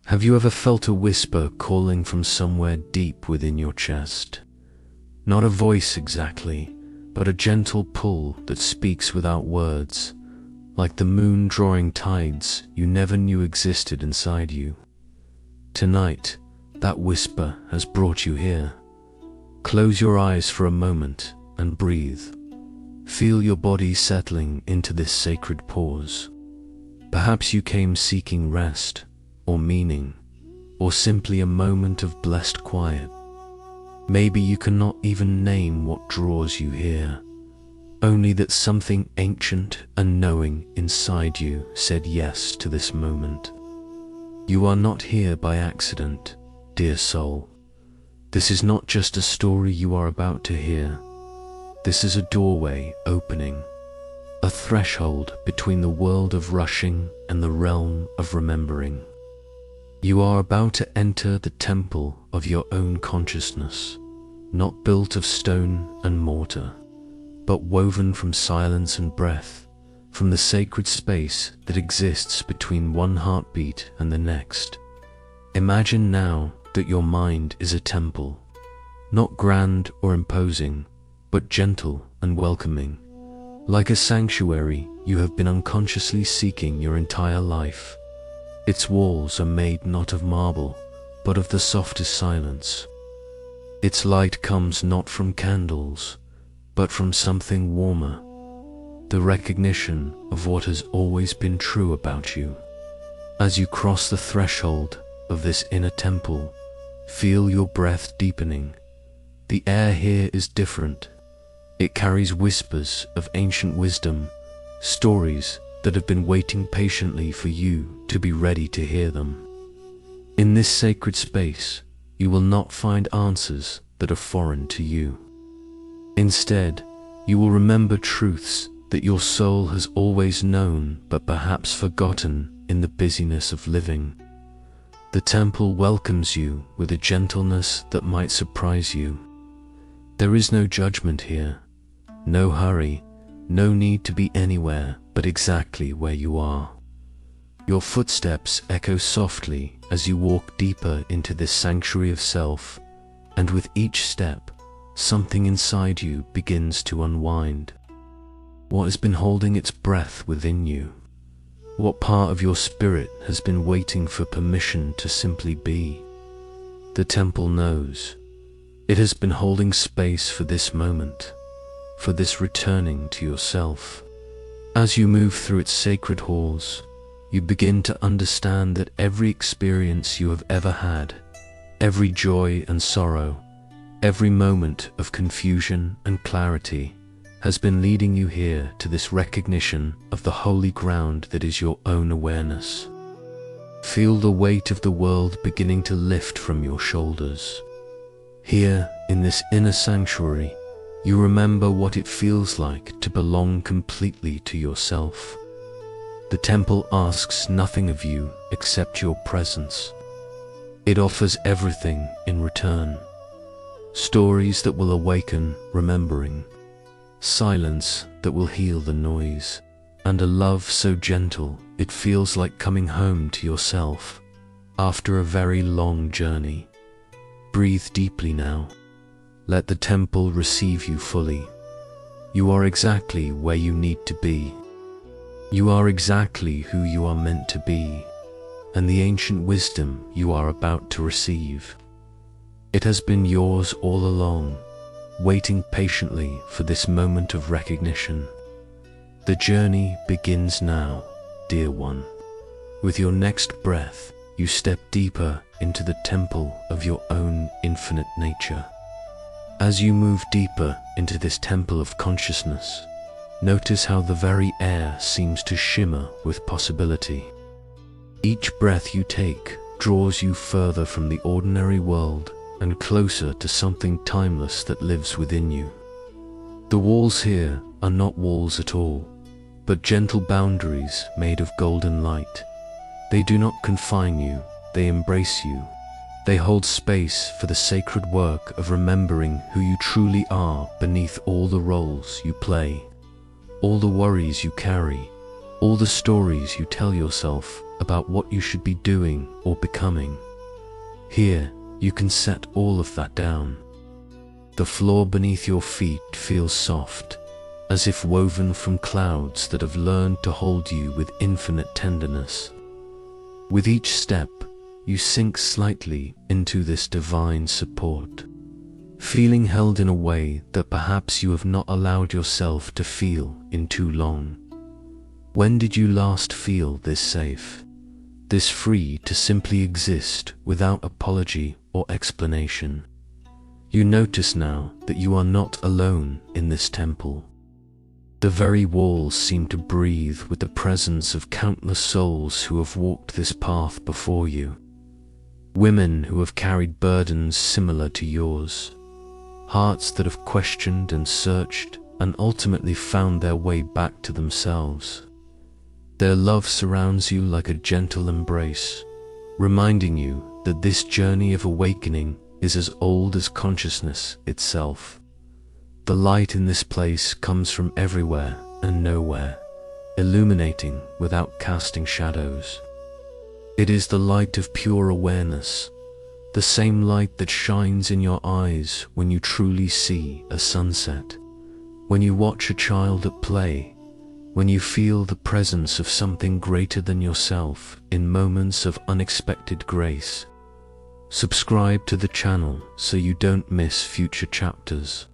Have you ever felt a whisper calling from somewhere deep within your chest? Not a voice exactly, but a gentle pull that speaks without words, like the moon drawing tides you never knew existed inside you. Tonight, that whisper has brought you here. Close your eyes for a moment and breathe. Feel your body settling into this sacred pause. Perhaps you came seeking rest, or meaning, or simply a moment of blessed quiet. Maybe you cannot even name what draws you here, only that something ancient and knowing inside you said yes to this moment. You are not here by accident, dear soul. This is not just a story you are about to hear. This is a doorway opening, a threshold between the world of rushing and the realm of remembering. You are about to enter the temple of your own consciousness, not built of stone and mortar, but woven from silence and breath, from the sacred space that exists between one heartbeat and the next. Imagine now that your mind is a temple, not grand or imposing, but gentle and welcoming. Like a sanctuary you have been unconsciously seeking your entire life. Its walls are made not of marble, but of the softest silence. Its light comes not from candles, but from something warmer, the recognition of what has always been true about you. As you cross the threshold of this inner temple, feel your breath deepening. The air here is different. It carries whispers of ancient wisdom, stories that have been waiting patiently for you to be ready to hear them. In this sacred space, you will not find answers that are foreign to you. Instead, you will remember truths that your soul has always known but perhaps forgotten in the busyness of living. The temple welcomes you with a gentleness that might surprise you. There is no judgment here, no hurry, no need to be anywhere but exactly where you are. Your footsteps echo softly as you walk deeper into this sanctuary of self, and with each step, something inside you begins to unwind. What has been holding its breath within you? What part of your spirit has been waiting for permission to simply be? The temple knows. It has been holding space for this moment, for this returning to yourself. As you move through its sacred halls, you begin to understand that every experience you have ever had, every joy and sorrow, every moment of confusion and clarity, has been leading you here to this recognition of the holy ground that is your own awareness. Feel the weight of the world beginning to lift from your shoulders. Here, in this inner sanctuary, you remember what it feels like to belong completely to yourself. The temple asks nothing of you except your presence. It offers everything in return. Stories that will awaken remembering, silence that will heal the noise, and a love so gentle it feels like coming home to yourself after a very long journey. Breathe deeply now. Let the temple receive you fully. You are exactly where you need to be. You are exactly who you are meant to be, and the ancient wisdom you are about to receive. It has been yours all along, waiting patiently for this moment of recognition. The journey begins now, dear one. With your next breath, you step deeper into the temple of your own infinite nature. As you move deeper into this temple of consciousness, notice how the very air seems to shimmer with possibility. Each breath you take draws you further from the ordinary world and closer to something timeless that lives within you. The walls here are not walls at all, but gentle boundaries made of golden light. They do not confine you, they embrace you. They hold space for the sacred work of remembering who you truly are beneath all the roles you play, all the worries you carry, all the stories you tell yourself about what you should be doing or becoming. Here, you can set all of that down. The floor beneath your feet feels soft, as if woven from clouds that have learned to hold you with infinite tenderness. With each step, you sink slightly into this divine support, feeling held in a way that perhaps you have not allowed yourself to feel in too long. When did you last feel this safe, this free to simply exist without apology or explanation? You notice now that you are not alone in this temple. The very walls seem to breathe with the presence of countless souls who have walked this path before you. Women who have carried burdens similar to yours. Hearts that have questioned and searched and ultimately found their way back to themselves. Their love surrounds you like a gentle embrace, reminding you that this journey of awakening is as old as consciousness itself. The light in this place comes from everywhere and nowhere, illuminating without casting shadows. It is the light of pure awareness, the same light that shines in your eyes when you truly see a sunset, when you watch a child at play, when you feel the presence of something greater than yourself in moments of unexpected grace. Subscribe to the channel so you don't miss future chapters,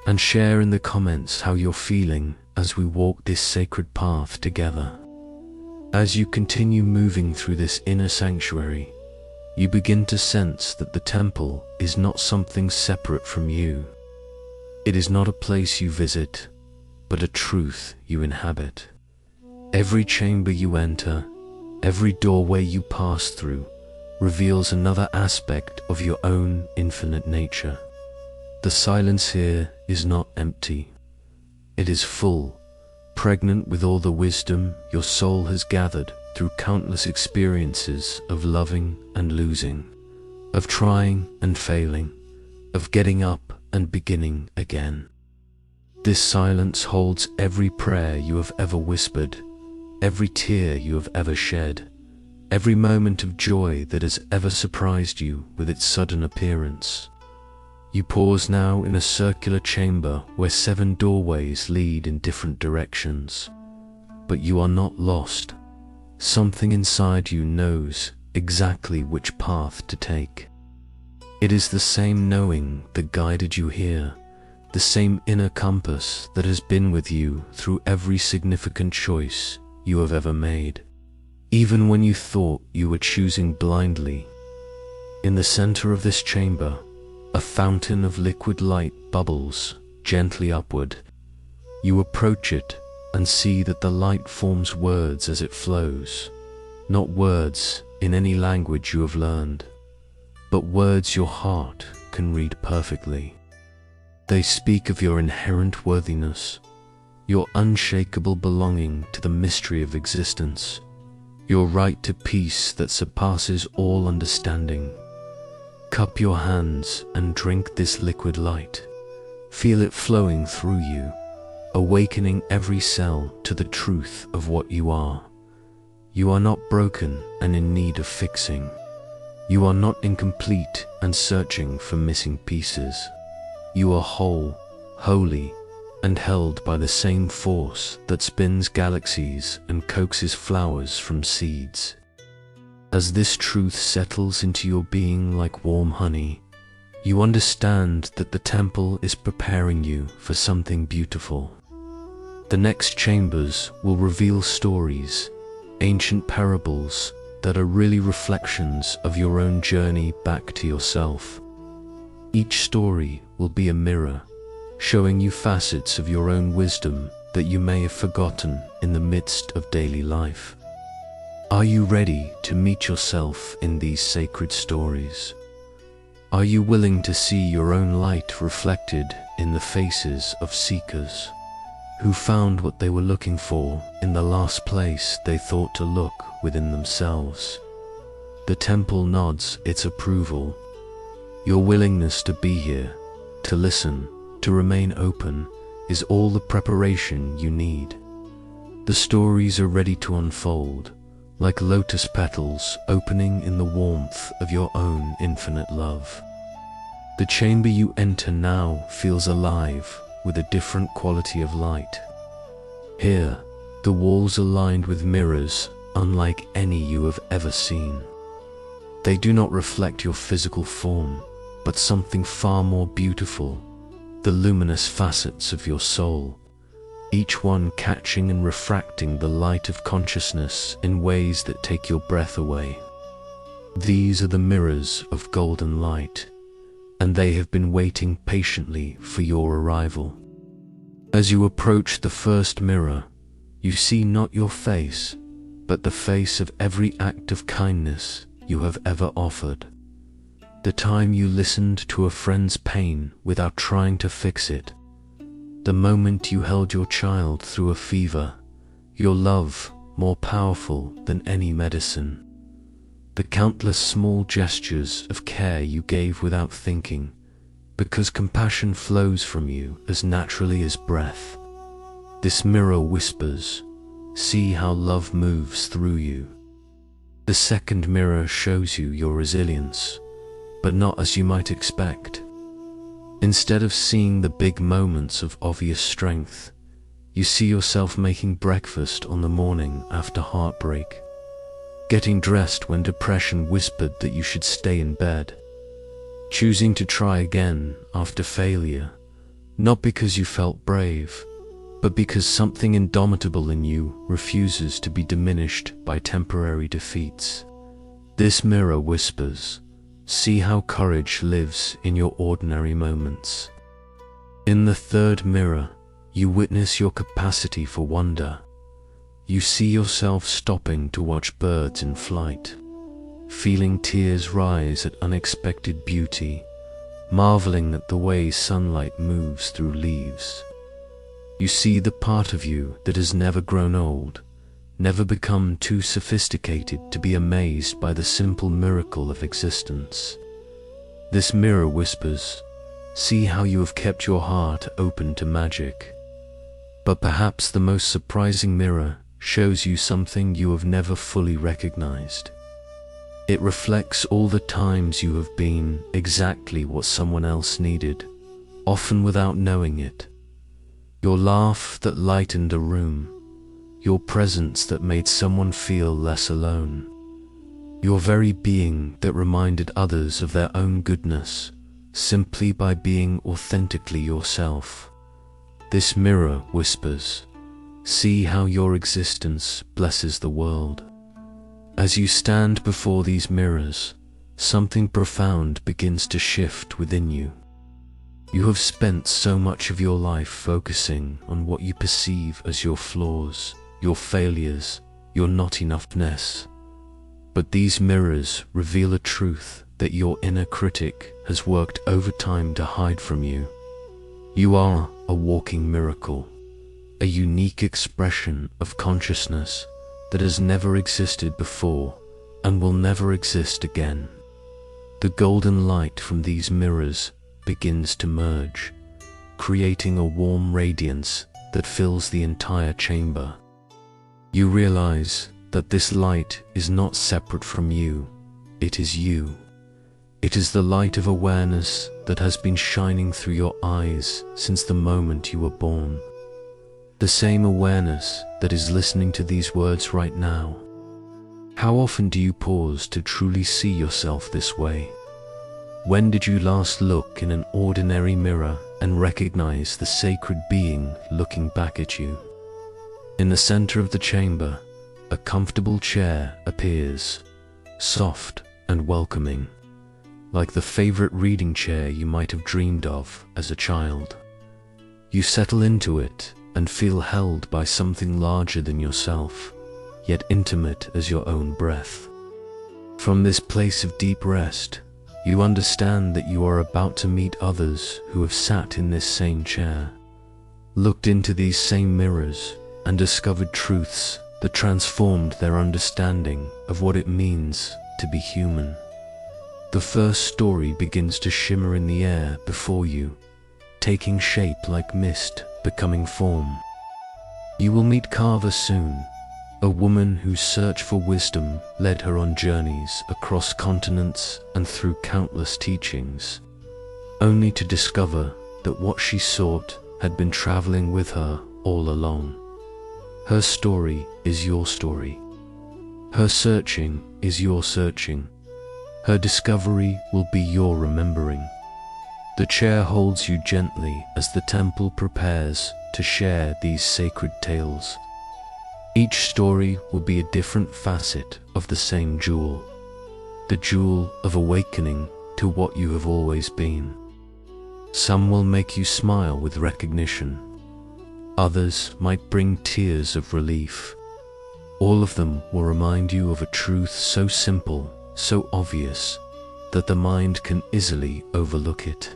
and share in the comments how you're feeling as we walk this sacred path together. As you continue moving through this inner sanctuary, you begin to sense that the temple is not something separate from you. It is not a place you visit, but a truth you inhabit. Every chamber you enter, every doorway you pass through, reveals another aspect of your own infinite nature. The silence here is not empty. It is full, pregnant with all the wisdom your soul has gathered through countless experiences of loving and losing, of trying and failing, of getting up and beginning again. This silence holds every prayer you have ever whispered, every tear you have ever shed, every moment of joy that has ever surprised you with its sudden appearance. You pause now in a circular chamber where 7 doorways lead in different directions. But you are not lost. Something inside you knows exactly which path to take. It is the same knowing that guided you here, the same inner compass that has been with you through every significant choice you have ever made, even when you thought you were choosing blindly. In the center of this chamber, a fountain of liquid light bubbles gently upward. You approach it and see that the light forms words as it flows, not words in any language you have learned, but words your heart can read perfectly. They speak of your inherent worthiness, your unshakable belonging to the mystery of existence, your right to peace that surpasses all understanding. Cup your hands and drink this liquid light. Feel it flowing through you, awakening every cell to the truth of what you are. You are not broken and in need of fixing. You are not incomplete and searching for missing pieces. You are whole, holy, and held by the same force that spins galaxies and coaxes flowers from seeds. As this truth settles into your being like warm honey, you understand that the temple is preparing you for something beautiful. The next chambers will reveal stories, ancient parables that are really reflections of your own journey back to yourself. Each story will be a mirror, showing you facets of your own wisdom that you may have forgotten in the midst of daily life. Are you ready to meet yourself in these sacred stories? Are you willing to see your own light reflected in the faces of seekers who found what they were looking for in the last place they thought to look within themselves? The temple nods its approval. Your willingness to be here, to listen, to remain open, is all the preparation you need. The stories are ready to unfold, like lotus petals opening in the warmth of your own infinite love. The chamber you enter now feels alive with a different quality of light. Here, the walls are lined with mirrors unlike any you have ever seen. They do not reflect your physical form, but something far more beautiful, the luminous facets of your soul, each one catching and refracting the light of consciousness in ways that take your breath away. These are the mirrors of golden light, and they have been waiting patiently for your arrival. As you approach the first mirror, you see not your face, but the face of every act of kindness you have ever offered. The time you listened to a friend's pain without trying to fix it, the moment you held your child through a fever, your love more powerful than any medicine, the countless small gestures of care you gave without thinking, because compassion flows from you as naturally as breath. This mirror whispers, "See how love moves through you." The second mirror shows you your resilience, but not as you might expect. Instead of seeing the big moments of obvious strength, you see yourself making breakfast on the morning after heartbreak, getting dressed when depression whispered that you should stay in bed, choosing to try again after failure, not because you felt brave, but because something indomitable in you refuses to be diminished by temporary defeats. This mirror whispers, "See how courage lives in your ordinary moments." In the third mirror, you witness your capacity for wonder. You see yourself stopping to watch birds in flight, feeling tears rise at unexpected beauty, marveling at the way sunlight moves through leaves. You see the part of you that has never grown old, never become too sophisticated to be amazed by the simple miracle of existence. This mirror whispers, "See how you have kept your heart open to magic." But perhaps the most surprising mirror shows you something you have never fully recognized. It reflects all the times you have been exactly what someone else needed, often without knowing it. Your laugh that lightened a room, your presence that made someone feel less alone, your very being that reminded others of their own goodness, simply by being authentically yourself. This mirror whispers, "See how your existence blesses the world." As you stand before these mirrors, something profound begins to shift within you. You have spent so much of your life focusing on what you perceive as your flaws, your failures, your not enoughness. But these mirrors reveal a truth that your inner critic has worked overtime to hide from you. You are a walking miracle, a unique expression of consciousness that has never existed before and will never exist again. The golden light from these mirrors begins to merge, creating a warm radiance that fills the entire chamber. You realize that this light is not separate from you, it is you. It is the light of awareness that has been shining through your eyes since the moment you were born. The same awareness that is listening to these words right now. How often do you pause to truly see yourself this way? When did you last look in an ordinary mirror and recognize the sacred being looking back at you? In the center of the chamber, a comfortable chair appears, soft and welcoming, like the favorite reading chair you might have dreamed of as a child. You settle into it and feel held by something larger than yourself, yet intimate as your own breath. From this place of deep rest, you understand that you are about to meet others who have sat in this same chair, looked into these same mirrors, and discovered truths that transformed their understanding of what it means to be human. The first story begins to shimmer in the air before you, taking shape like mist becoming form. You will meet Carver soon, a woman whose search for wisdom led her on journeys across continents and through countless teachings, only to discover that what she sought had been traveling with her all along. Her story is your story. Her searching is your searching. Her discovery will be your remembering. The chair holds you gently as the temple prepares to share these sacred tales. Each story will be a different facet of the same jewel, the jewel of awakening to what you have always been. Some will make you smile with recognition. Others might bring tears of relief. All of them will remind you of a truth so simple, so obvious, that the mind can easily overlook it.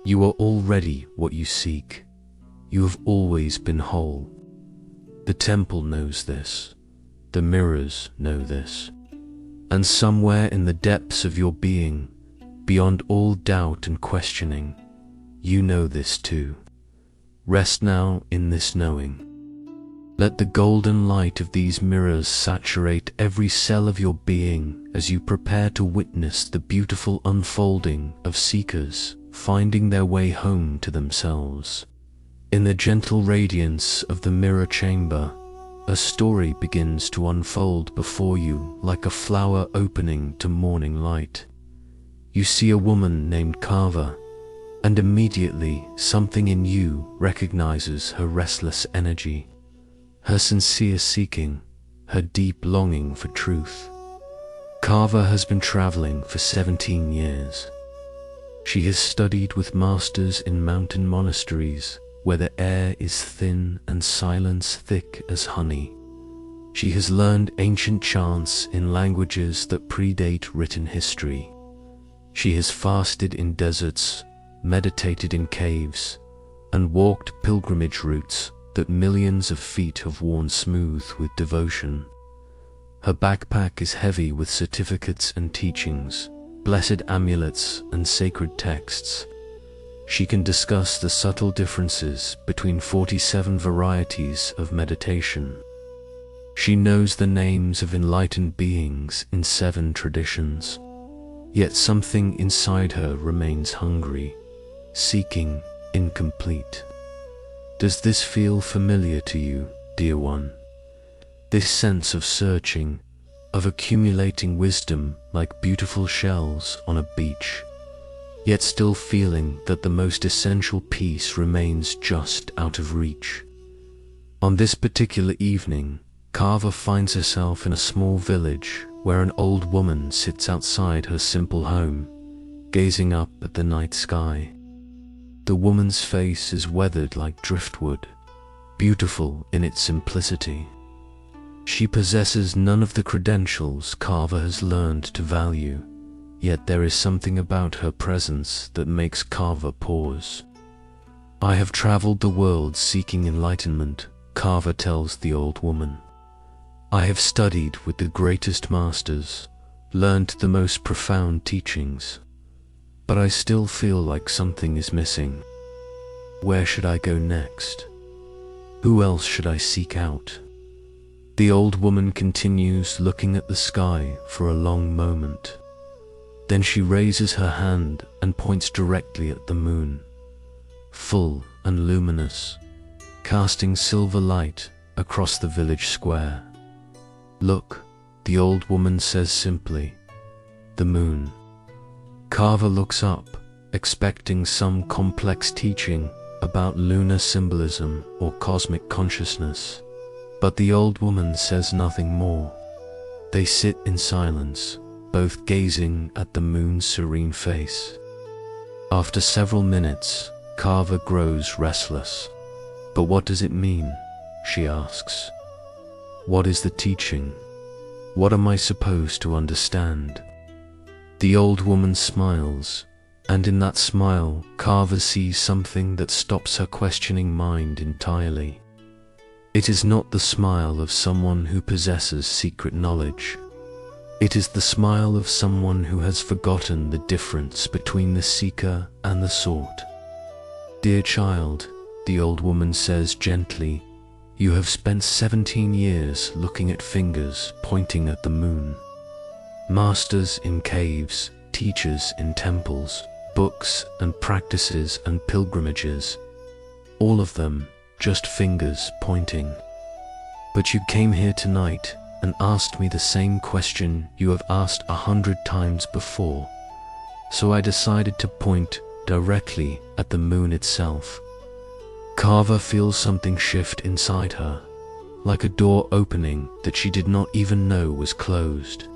You are already what you seek. You have always been whole. The temple knows this. The mirrors know this. And somewhere in the depths of your being, beyond all doubt and questioning, you know this too. Rest now in this knowing. Let the golden light of these mirrors saturate every cell of your being as you prepare to witness the beautiful unfolding of seekers finding their way home to themselves. In the gentle radiance of the mirror chamber, a story begins to unfold before you like a flower opening to morning light. You see a woman named Carver, and immediately something in you recognizes her restless energy, her sincere seeking, her deep longing for truth. Carver has been traveling for 17 years. She has studied with masters in mountain monasteries where the air is thin and silence thick as honey. She has learned ancient chants in languages that predate written history. She has fasted in deserts, meditated in caves, and walked pilgrimage routes that millions of feet have worn smooth with devotion. Her backpack is heavy with certificates and teachings, blessed amulets and sacred texts. She can discuss the subtle differences between 47 varieties of meditation. She knows the names of enlightened beings in 7 traditions. Yet something inside her remains hungry, seeking, incomplete. Does this feel familiar to you, dear one? This sense of searching, of accumulating wisdom like beautiful shells on a beach, yet still feeling that the most essential piece remains just out of reach. On this particular evening, Carver finds herself in a small village where an old woman sits outside her simple home, gazing up at the night sky. The woman's face is weathered like driftwood, beautiful in its simplicity. She possesses none of the credentials Carver has learned to value, yet there is something about her presence that makes Carver pause. "I have traveled the world seeking enlightenment," Carver tells the old woman. "I have studied with the greatest masters, learned the most profound teachings, but I still feel like something is missing. Where should I go next? Who else should I seek out?" The old woman continues looking at the sky for a long moment. Then she raises her hand and points directly at the moon, full and luminous, casting silver light across the village square. "Look," the old woman says simply, "the moon." Carver looks up, expecting some complex teaching about lunar symbolism or cosmic consciousness, but the old woman says nothing more. They sit in silence, both gazing at the moon's serene face. After several minutes, Carver grows restless. "But what does it mean?" she asks. "What is the teaching? What am I supposed to understand?" The old woman smiles, and in that smile, Carver sees something that stops her questioning mind entirely. It is not the smile of someone who possesses secret knowledge. It is the smile of someone who has forgotten the difference between the seeker and the sought. "Dear child," the old woman says gently, You have spent 17 years looking at fingers pointing at the moon. Masters in caves, teachers in temples, books and practices and pilgrimages, all of them just fingers pointing. But you came here tonight and asked me the same question you have asked 100 times before, so I decided to point directly at the moon itself. Carver feels something shift inside her, like a door opening that she did not even know was closed.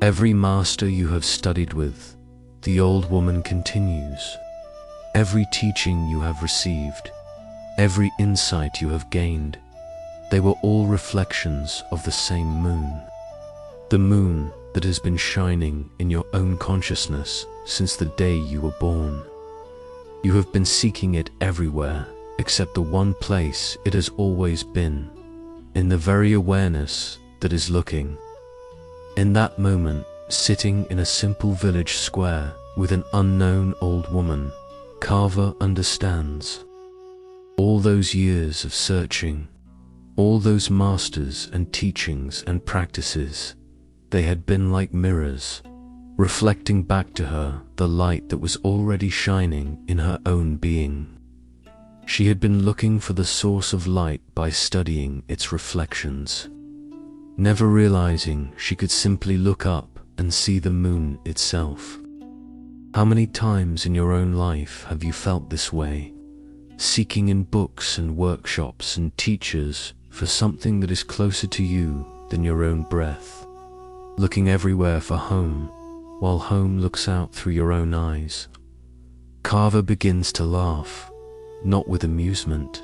Every master you have studied with, the old woman continues. Every teaching you have received, every insight you have gained, they were all reflections of the same moon. The moon that has been shining in your own consciousness since the day you were born. You have been seeking it everywhere except the one place it has always been, in the very awareness that is looking. In that moment, sitting in a simple village square with an unknown old woman, Carver understands. All those years of searching, all those masters and teachings and practices, they had been like mirrors, reflecting back to her the light that was already shining in her own being. She had been looking for the source of light by studying its reflections, never realizing she could simply look up and see the moon itself. How many times in your own life have you felt this way, seeking in books and workshops and teachers for something that is closer to you than your own breath, looking everywhere for home, while home looks out through your own eyes? Carver begins to laugh, not with amusement,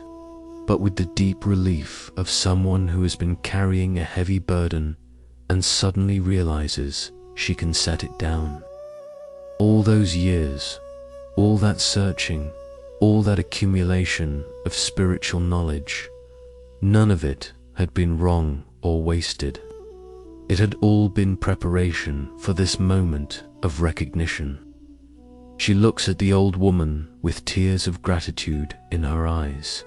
but with the deep relief of someone who has been carrying a heavy burden and suddenly realizes she can set it down. All those years, all that searching, all that accumulation of spiritual knowledge, none of it had been wrong or wasted. It had all been preparation for this moment of recognition. She looks at the old woman with tears of gratitude in her eyes.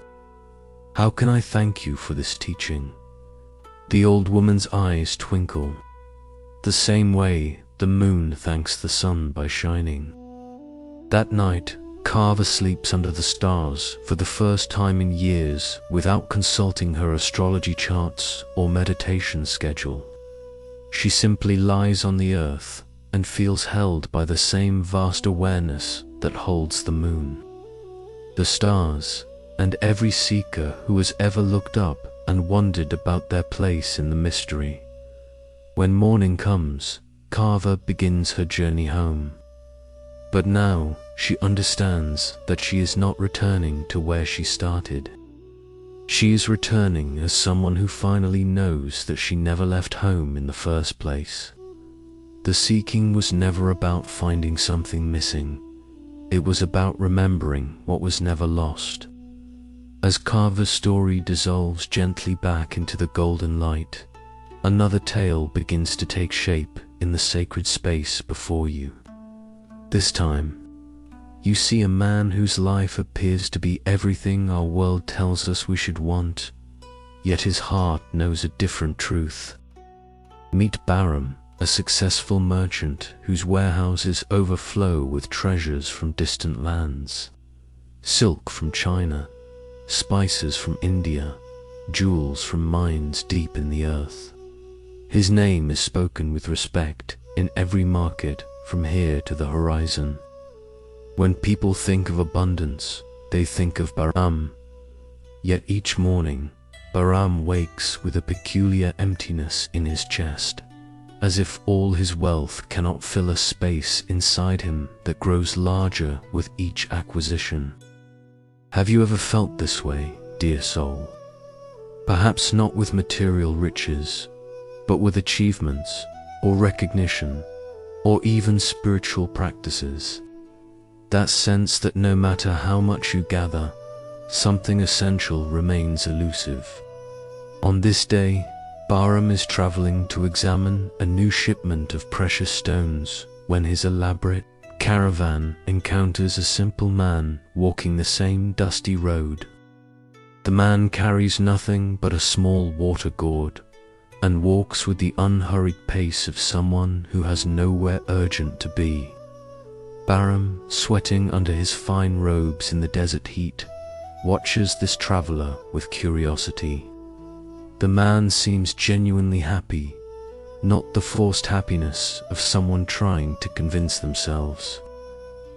How can I thank you for this teaching? The old woman's eyes twinkle, the same way the moon thanks the sun by shining. That night, Carver sleeps under the stars for the first time in years without consulting her astrology charts or meditation schedule. She simply lies on the earth and feels held by the same vast awareness that holds the moon, the stars, and every seeker who has ever looked up and wondered about their place in the mystery. When morning comes, Carver begins her journey home. But now she understands that she is not returning to where she started. She is returning as someone who finally knows that she never left home in the first place. The seeking was never about finding something missing. It was about remembering what was never lost. As Carver's story dissolves gently back into the golden light, another tale begins to take shape in the sacred space before you. This time, you see a man whose life appears to be everything our world tells us we should want, yet his heart knows a different truth. Meet Bahram, a successful merchant whose warehouses overflow with treasures from distant lands. Silk from China, spices from India, jewels from mines deep in the earth. His name is spoken with respect in every market from here to the horizon. When people think of abundance, they think of Bahram. Yet each morning, Bahram wakes with a peculiar emptiness in his chest, as if all his wealth cannot fill a space inside him that grows larger with each acquisition. Have you ever felt this way, dear soul? Perhaps not with material riches, but with achievements, or recognition, or even spiritual practices. That sense that no matter how much you gather, something essential remains elusive. On this day, Bahram is traveling to examine a new shipment of precious stones when his elaborate caravan encounters a simple man walking the same dusty road. The man carries nothing but a small water gourd and walks with the unhurried pace of someone who has nowhere urgent to be. Bahram, sweating under his fine robes in the desert heat, watches this traveler with curiosity. The man seems genuinely happy, not the forced happiness of someone trying to convince themselves,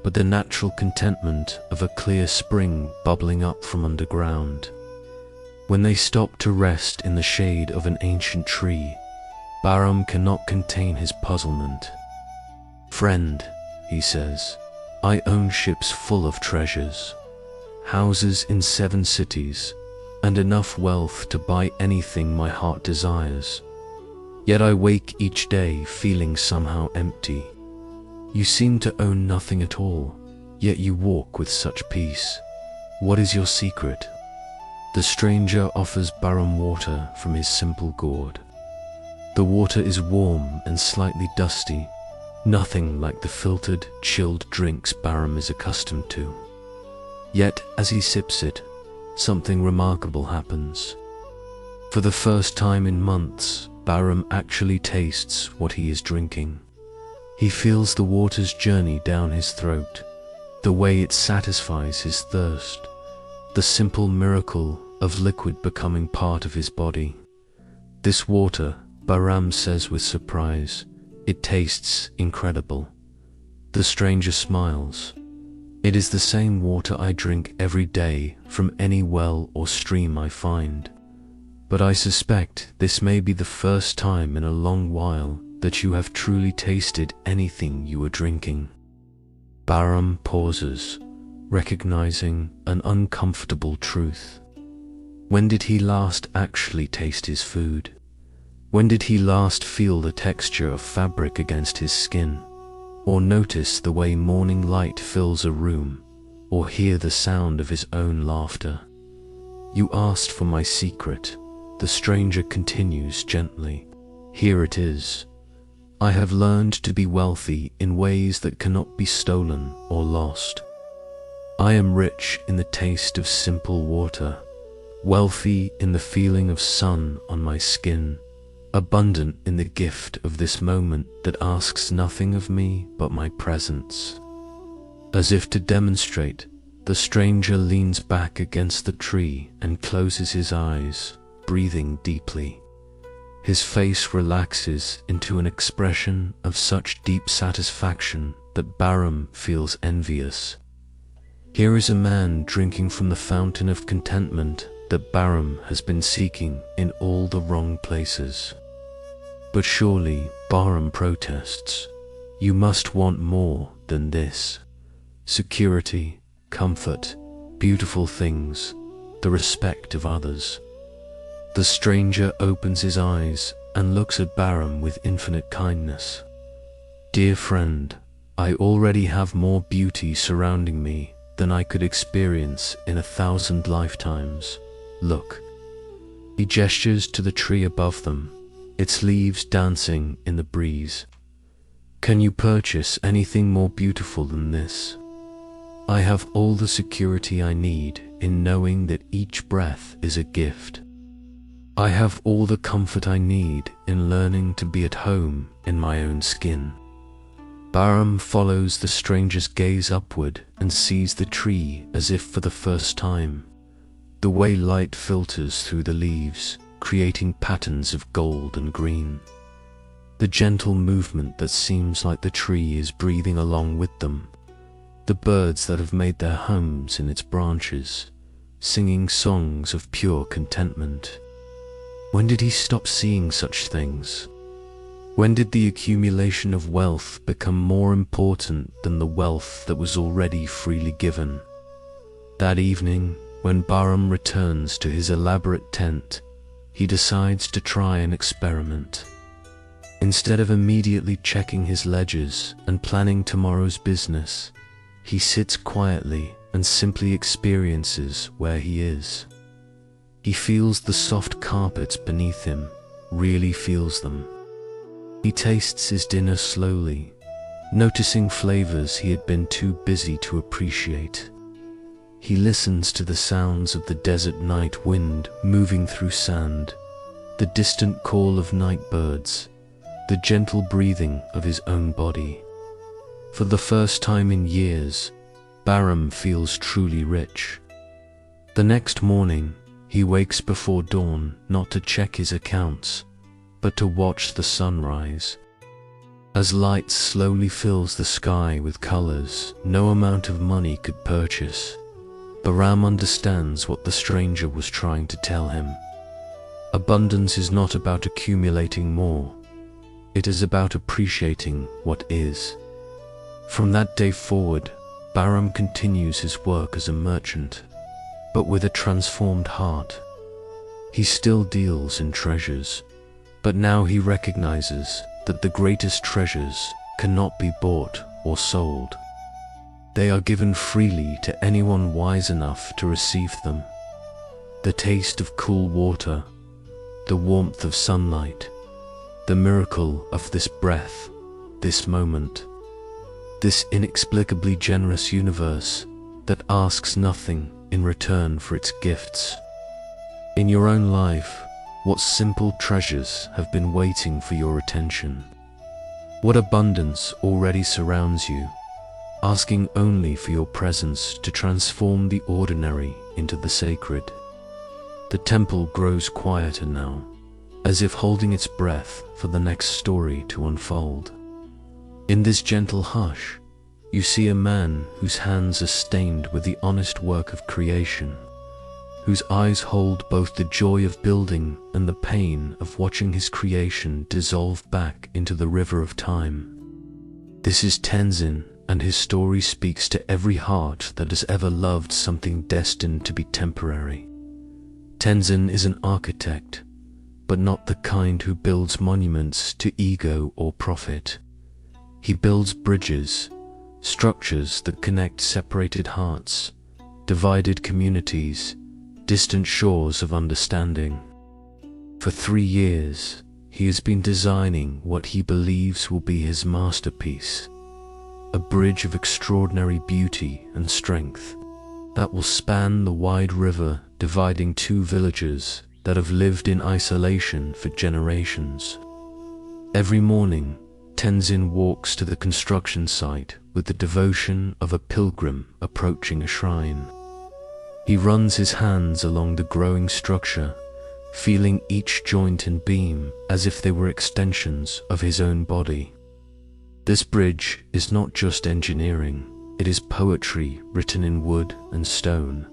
but the natural contentment of a clear spring bubbling up from underground. When they stop to rest in the shade of an ancient tree, Bahram cannot contain his puzzlement. "Friend," he says, "I own ships full of treasures, houses in 7 cities, and enough wealth to buy anything my heart desires. Yet I wake each day feeling somehow empty. You seem to own nothing at all, yet you walk with such peace. What is your secret?" The stranger offers Bahram water from his simple gourd. The water is warm and slightly dusty, nothing like the filtered, chilled drinks Bahram is accustomed to. Yet, as he sips it, something remarkable happens. For the first time in months, Bahram actually tastes what he is drinking. He feels the water's journey down his throat, the way it satisfies his thirst, the simple miracle of liquid becoming part of his body. "This water," Bahram says with surprise, "it tastes incredible." The stranger smiles. "It is the same water I drink every day from any well or stream I find. But I suspect this may be the first time in a long while that you have truly tasted anything you are drinking." Bahram pauses, recognizing an uncomfortable truth. When did he last actually taste his food? When did he last feel the texture of fabric against his skin, or notice the way morning light fills a room, or hear the sound of his own laughter? "You asked for my secret," the stranger continues gently. "Here it is. I have learned to be wealthy in ways that cannot be stolen or lost. I am rich in the taste of simple water, wealthy in the feeling of sun on my skin, abundant in the gift of this moment that asks nothing of me but my presence." As if to demonstrate, the stranger leans back against the tree and closes his eyes, breathing deeply. His face relaxes into an expression of such deep satisfaction that Bahram feels envious. Here is a man drinking from the fountain of contentment that Bahram has been seeking in all the wrong places. "But surely," Bahram protests, "you must want more than this. Security, comfort, beautiful things, the respect of others." The stranger opens his eyes and looks at Bahram with infinite kindness. "Dear friend, I already have more beauty surrounding me than I could experience in 1,000 lifetimes. Look." He gestures to the tree above them, its leaves dancing in the breeze. "Can you purchase anything more beautiful than this? I have all the security I need in knowing that each breath is a gift. I have all the comfort I need in learning to be at home in my own skin." Bahram follows the stranger's gaze upward and sees the tree as if for the first time. The way light filters through the leaves, creating patterns of gold and green. The gentle movement that seems like the tree is breathing along with them. The birds that have made their homes in its branches, singing songs of pure contentment. When did he stop seeing such things? When did the accumulation of wealth become more important than the wealth that was already freely given? That evening, when Bahram returns to his elaborate tent, he decides to try an experiment. Instead of immediately checking his ledgers and planning tomorrow's business, he sits quietly and simply experiences where he is. He feels the soft carpets beneath him, really feels them. He tastes his dinner slowly, noticing flavors he had been too busy to appreciate. he listens to the sounds of the desert night wind moving through sand, the distant call of night birds, the gentle breathing of his own body. For the first time in years, Bahram feels truly rich. The next morning, he wakes before dawn not to check his accounts, but to watch the sunrise. As light slowly fills the sky with colors no amount of money could purchase, Bahram understands what the stranger was trying to tell him. Abundance is not about accumulating more. It is about appreciating what is. From that day forward, Bahram continues his work as a merchant, but with a transformed heart. He still deals in treasures, but now he recognizes that the greatest treasures cannot be bought or sold. They are given freely to anyone wise enough to receive them. The taste of cool water, the warmth of sunlight, the miracle of this breath, this moment, this inexplicably generous universe that asks nothing in return for its gifts. In your own life, what simple treasures have been waiting for your attention? What abundance already surrounds you, asking only for your presence to transform the ordinary into the sacred? The temple grows quieter now, as if holding its breath for the next story to unfold. In this gentle hush, you see a man whose hands are stained with the honest work of creation, whose eyes hold both the joy of building and the pain of watching his creation dissolve back into the river of time. This is Tenzin, and his story speaks to every heart that has ever loved something destined to be temporary. Tenzin is an architect, but not the kind who builds monuments to ego or profit. He builds bridges, structures that connect separated hearts, divided communities, distant shores of understanding. For 3 years, he has been designing what he believes will be his masterpiece, a bridge of extraordinary beauty and strength that will span the wide river dividing 2 villages that have lived in isolation for generations. Every morning, Tenzin walks to the construction site with the devotion of a pilgrim approaching a shrine. He runs his hands along the growing structure, feeling each joint and beam as if they were extensions of his own body. This bridge is not just engineering, it is poetry written in wood and stone,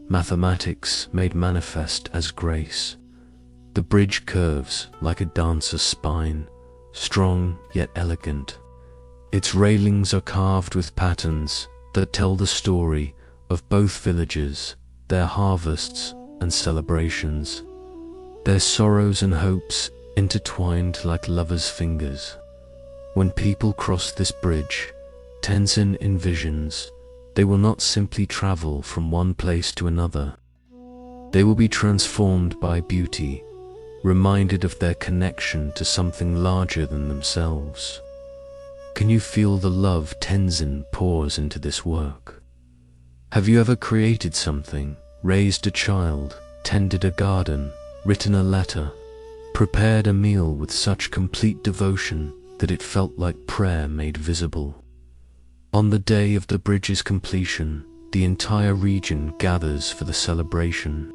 mathematics made manifest as grace. The bridge curves like a dancer's spine, strong yet elegant. Its railings are carved with patterns that tell the story of both villages, their harvests and celebrations, their sorrows and hopes intertwined like lovers' fingers. When people cross this bridge, Tenzin envisions they will not simply travel from one place to another. They will be transformed by beauty, reminded of their connection to something larger than themselves. Can you feel the love Tenzin pours into this work? Have you ever created something, raised a child, tended a garden, written a letter, prepared a meal with such complete devotion that it felt like prayer made visible? On the day of the bridge's completion, the entire region gathers for the celebration.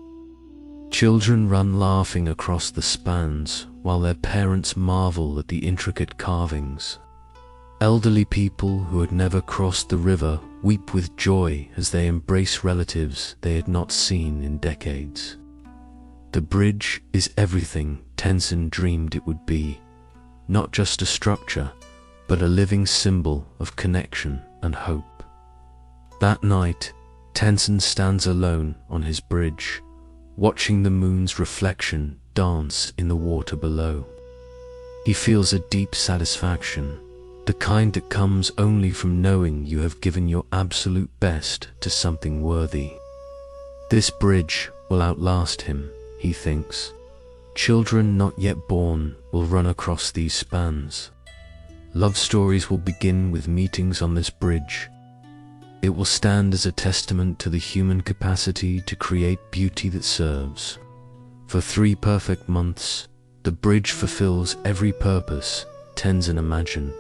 Children run laughing across the spans, while their parents marvel at the intricate carvings. Elderly people who had never crossed the river weep with joy as they embrace relatives they had not seen in decades. The bridge is everything Tenzin dreamed it would be, not just a structure, but a living symbol of connection and hope. That night, Tenzin stands alone on his bridge, watching the moon's reflection dance in the water below. He feels a deep satisfaction, the kind that comes only from knowing you have given your absolute best to something worthy. This bridge will outlast him, he thinks. Children not yet born will run across these spans. Love stories will begin with meetings on this bridge. It will stand as a testament to the human capacity to create beauty that serves. For 3 perfect months, the bridge fulfills every purpose Tenzin imagined.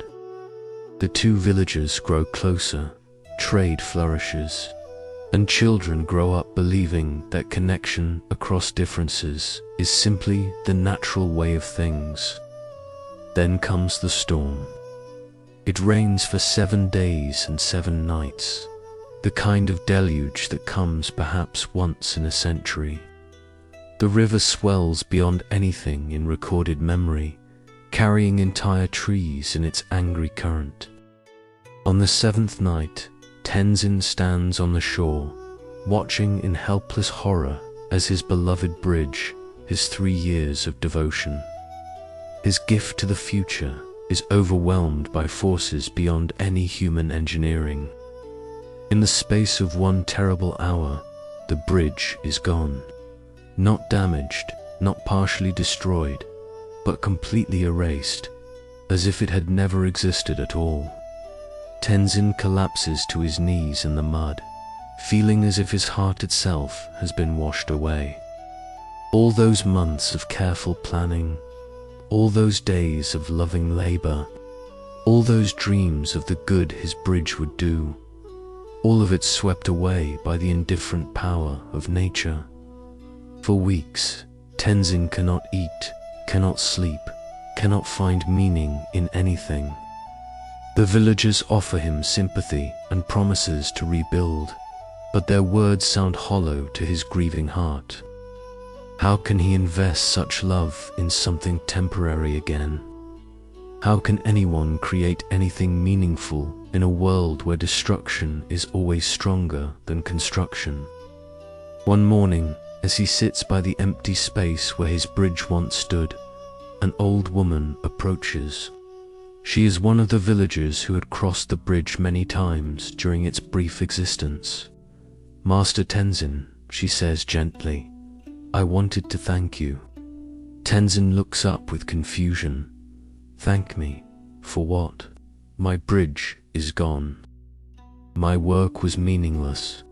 The 2 villagers grow closer, trade flourishes, and children grow up believing that connection across differences is simply the natural way of things. Then comes the storm. It rains for 7 days and 7 nights, the kind of deluge that comes perhaps once in a century. The river swells beyond anything in recorded memory, carrying entire trees in its angry current. On the 7th night, Tenzin stands on the shore, watching in helpless horror as his beloved bridge, his 3 years of devotion, his gift to the future, is overwhelmed by forces beyond any human engineering. In the space of 1 terrible hour, the bridge is gone. Not damaged, not partially destroyed, but completely erased, as if it had never existed at all. Tenzin collapses to his knees in the mud, feeling as if his heart itself has been washed away. All those months of careful planning, all those days of loving labor, all those dreams of the good his bridge would do, all of it swept away by the indifferent power of nature. For weeks, Tenzin cannot eat, cannot sleep, cannot find meaning in anything. The villagers offer him sympathy and promises to rebuild, but their words sound hollow to his grieving heart. How can he invest such love in something temporary again? How can anyone create anything meaningful in a world where destruction is always stronger than construction? One morning, as he sits by the empty space where his bridge once stood, an old woman approaches. She is one of the villagers who had crossed the bridge many times during its brief existence. "Master Tenzin," she says gently, "I wanted to thank you." Tenzin looks up with confusion. "Thank me? For what? My bridge is gone. My work was meaningless."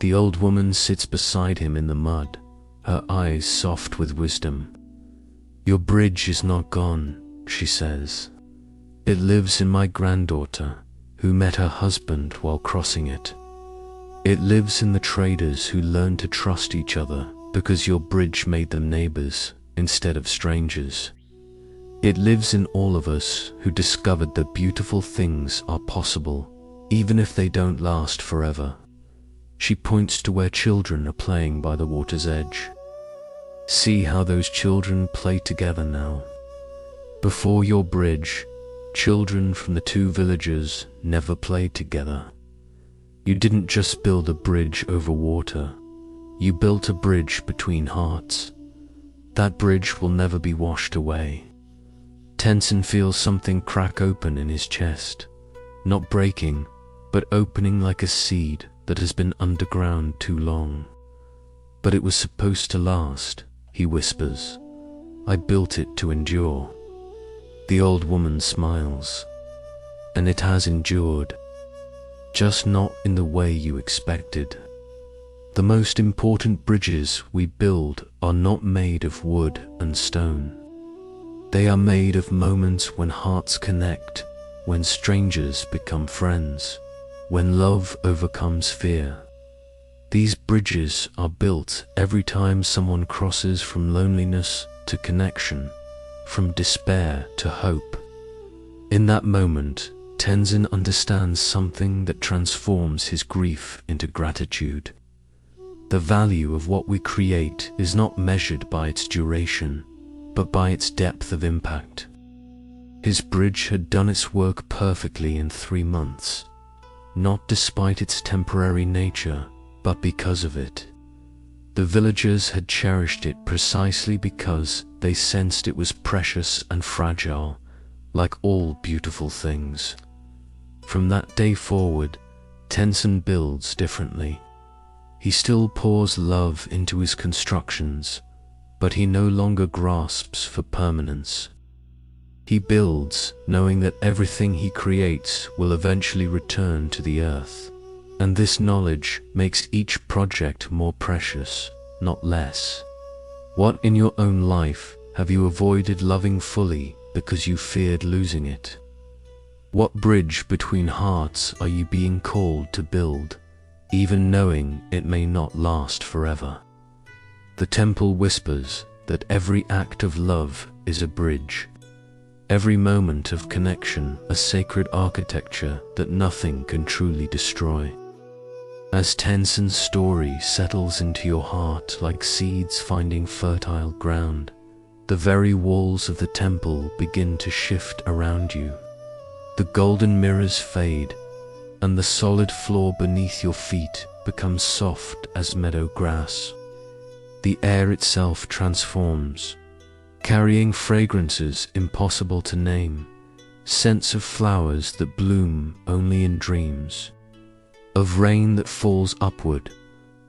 The old woman sits beside him in the mud, her eyes soft with wisdom. "Your bridge is not gone," she says. "It lives in my granddaughter, who met her husband while crossing it. It lives in the traders who learned to trust each other because your bridge made them neighbors instead of strangers. It lives in all of us who discovered that beautiful things are possible, even if they don't last forever." She points to where children are playing by the water's edge. "See how those children play together now. Before your bridge, children from the 2 villages never played together. You didn't just build a bridge over water, you built a bridge between hearts. That bridge will never be washed away." Tenzin feels something crack open in his chest, not breaking, but opening like a seed that has been underground too long. "But it was supposed to last," he whispers. "I built it to endure." The old woman smiles. "And it has endured, just not in the way you expected. The most important bridges we build are not made of wood and stone. They are made of moments when hearts connect, when strangers become friends, when love overcomes fear. These bridges are built every time someone crosses from loneliness to connection, from despair to hope. In that moment, Tenzin understands something that transforms his grief into gratitude. The value of what we create is not measured by its duration, but by its depth of impact. His bridge had done its work perfectly in 3 months, not despite its temporary nature, but because of it. The villagers had cherished it precisely because they sensed it was precious and fragile, like all beautiful things. From that day forward, Tenzin builds differently. He still pours love into his constructions, but he no longer grasps for permanence. He builds, knowing that everything he creates will eventually return to the earth, And this knowledge makes each project more precious, not less. What in your own life have you avoided loving fully because you feared losing it? What bridge between hearts are you being called to build, even knowing it may not last forever? The temple whispers that every act of love is a bridge, every moment of connection a sacred architecture that nothing can truly destroy. As Tenzin's story settles into your heart like seeds finding fertile ground, the very walls of the temple begin to shift around you. The golden mirrors fade, and the solid floor beneath your feet becomes soft as meadow grass. The air itself transforms, carrying fragrances impossible to name, scents of flowers that bloom only in dreams, of rain that falls upward,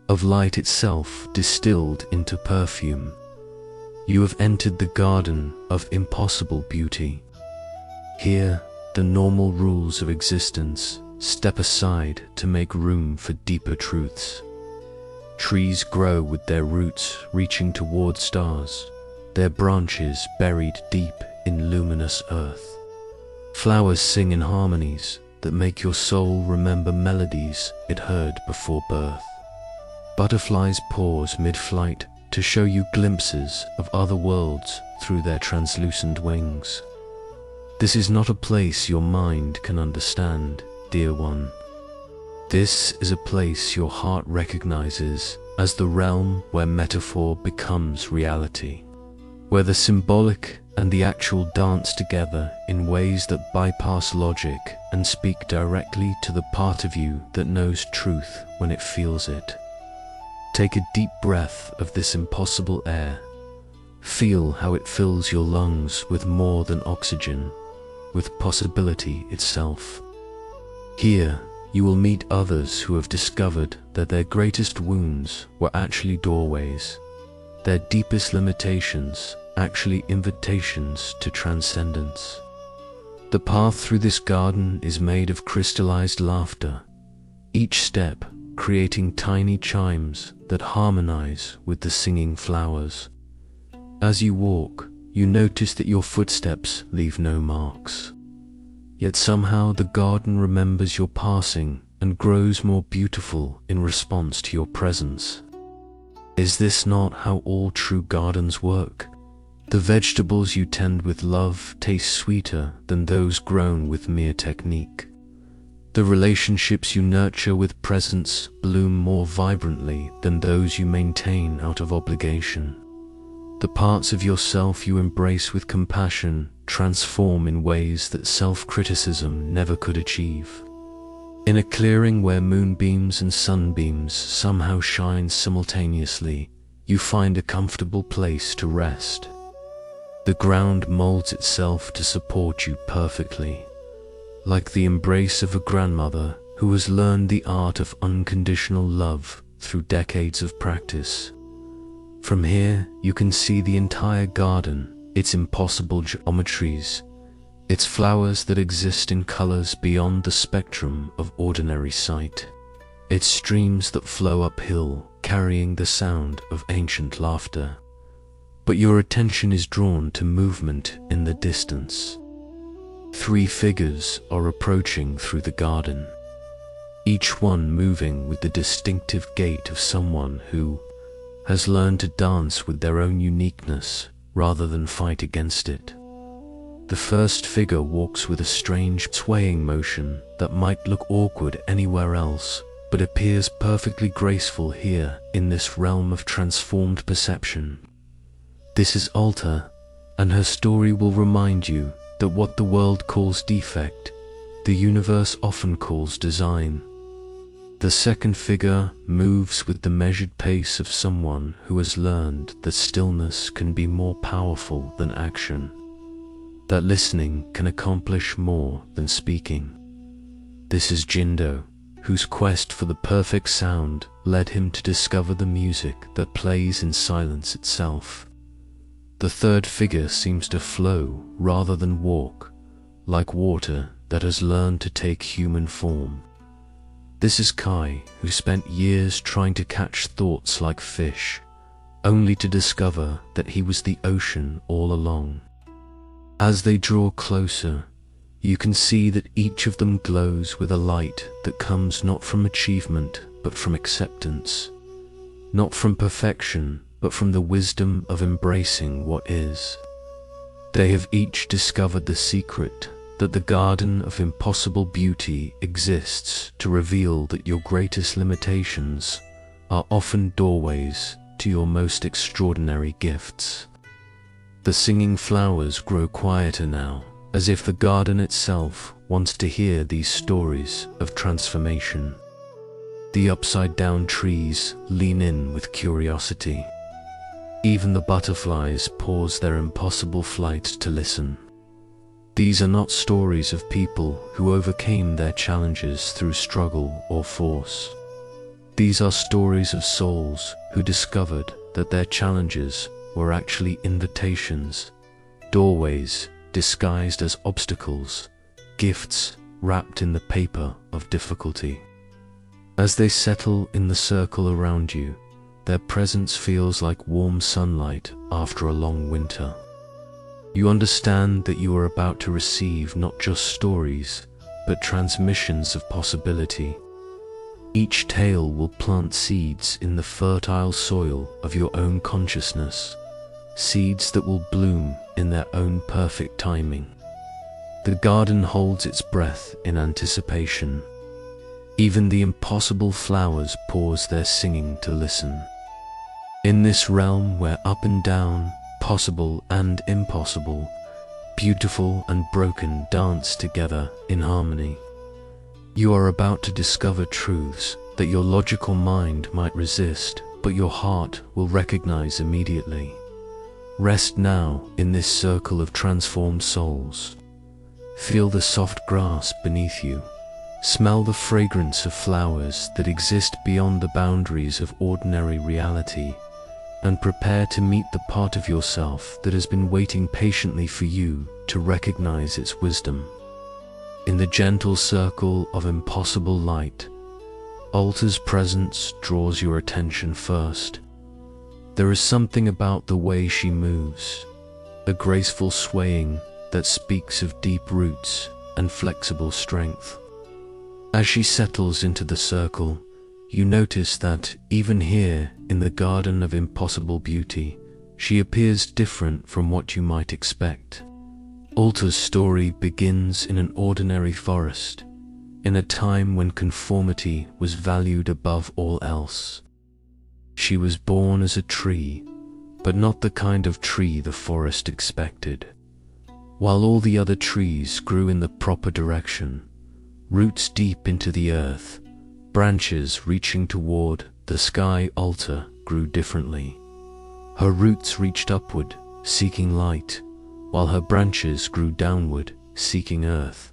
of light itself distilled into perfume. You have entered the garden of impossible beauty. Here, the normal rules of existence step aside to make room for deeper truths. Trees grow with their roots reaching toward stars, their branches buried deep in luminous earth. Flowers sing in harmonies that make your soul remember melodies it heard before birth. Butterflies pause mid-flight to show you glimpses of other worlds through their translucent wings. This is not a place your mind can understand, dear one. This is a place your heart recognizes as the realm where metaphor becomes reality, where the symbolic and the actual dance together in ways that bypass logic and speak directly to the part of you that knows truth when it feels it. Take a deep breath of this impossible air. Feel how it fills your lungs with more than oxygen, with possibility itself. Here, you will meet others who have discovered that their greatest wounds were actually doorways, their deepest limitations actually invitations to transcendence. The path through this garden is made of crystallized laughter, each step creating tiny chimes that harmonize with the singing flowers. As you walk, you notice that your footsteps leave no marks. Yet somehow the garden remembers your passing and grows more beautiful in response to your presence. Is this not how all true gardens work? The vegetables you tend with love taste sweeter than those grown with mere technique. The relationships you nurture with presence bloom more vibrantly than those you maintain out of obligation. The parts of yourself you embrace with compassion transform in ways that self-criticism never could achieve. In a clearing where moonbeams and sunbeams somehow shine simultaneously, you find a comfortable place to rest. The ground molds itself to support you perfectly, like the embrace of a grandmother who has learned the art of unconditional love through decades of practice. From here, you can see the entire garden, its impossible geometries, its flowers that exist in colors beyond the spectrum of ordinary sight, its streams that flow uphill, carrying the sound of ancient laughter. But your attention is drawn to movement in the distance. 3 figures are approaching through the garden, each one moving with the distinctive gait of someone who has learned to dance with their own uniqueness rather than fight against it. The first figure walks with a strange swaying motion that might look awkward anywhere else, but appears perfectly graceful here in this realm of transformed perception. This is Ulta, and her story will remind you that what the world calls defect, the universe often calls design. The second figure moves with the measured pace of someone who has learned that stillness can be more powerful than action, that listening can accomplish more than speaking. This is Jindo, whose quest for the perfect sound led him to discover the music that plays in silence itself. The third figure seems to flow rather than walk, like water that has learned to take human form. This is Kai, who spent years trying to catch thoughts like fish, only to discover that he was the ocean all along. As they draw closer, you can see that each of them glows with a light that comes not from achievement, but from acceptance, not from perfection, but from the wisdom of embracing what is. They have each discovered the secret that the garden of impossible beauty exists to reveal that your greatest limitations are often doorways to your most extraordinary gifts. The singing flowers grow quieter now, as if the garden itself wants to hear these stories of transformation. The upside-down trees lean in with curiosity. Even the butterflies pause their impossible flight to listen. These are not stories of people who overcame their challenges through struggle or force. These are stories of souls who discovered that their challenges were actually invitations, doorways disguised as obstacles, gifts wrapped in the paper of difficulty. As they settle in the circle around you, their presence feels like warm sunlight after a long winter. You understand that you are about to receive not just stories, but transmissions of possibility. Each tale will plant seeds in the fertile soil of your own consciousness, seeds that will bloom in their own perfect timing. The garden holds its breath in anticipation. Even the impossible flowers pause their singing to listen. In this realm where up and down, possible and impossible, beautiful and broken dance together in harmony, you are about to discover truths that your logical mind might resist, but your heart will recognize immediately. Rest now in this circle of transformed souls. Feel the soft grass beneath you. Smell the fragrance of flowers that exist beyond the boundaries of ordinary reality, and prepare to meet the part of yourself that has been waiting patiently for you to recognize its wisdom. In the gentle circle of impossible light, Ulta's presence draws your attention first. There is something about the way she moves, a graceful swaying that speaks of deep roots and flexible strength. As she settles into the circle, you notice that, even here in the garden of impossible beauty, she appears different from what you might expect. Ulta's story begins in an ordinary forest, in a time when conformity was valued above all else. She was born as a tree, but not the kind of tree the forest expected. While all the other trees grew in the proper direction, roots deep into the earth, branches reaching toward the sky, Ulta grew differently. Her roots reached upward, seeking light, while her branches grew downward, seeking earth.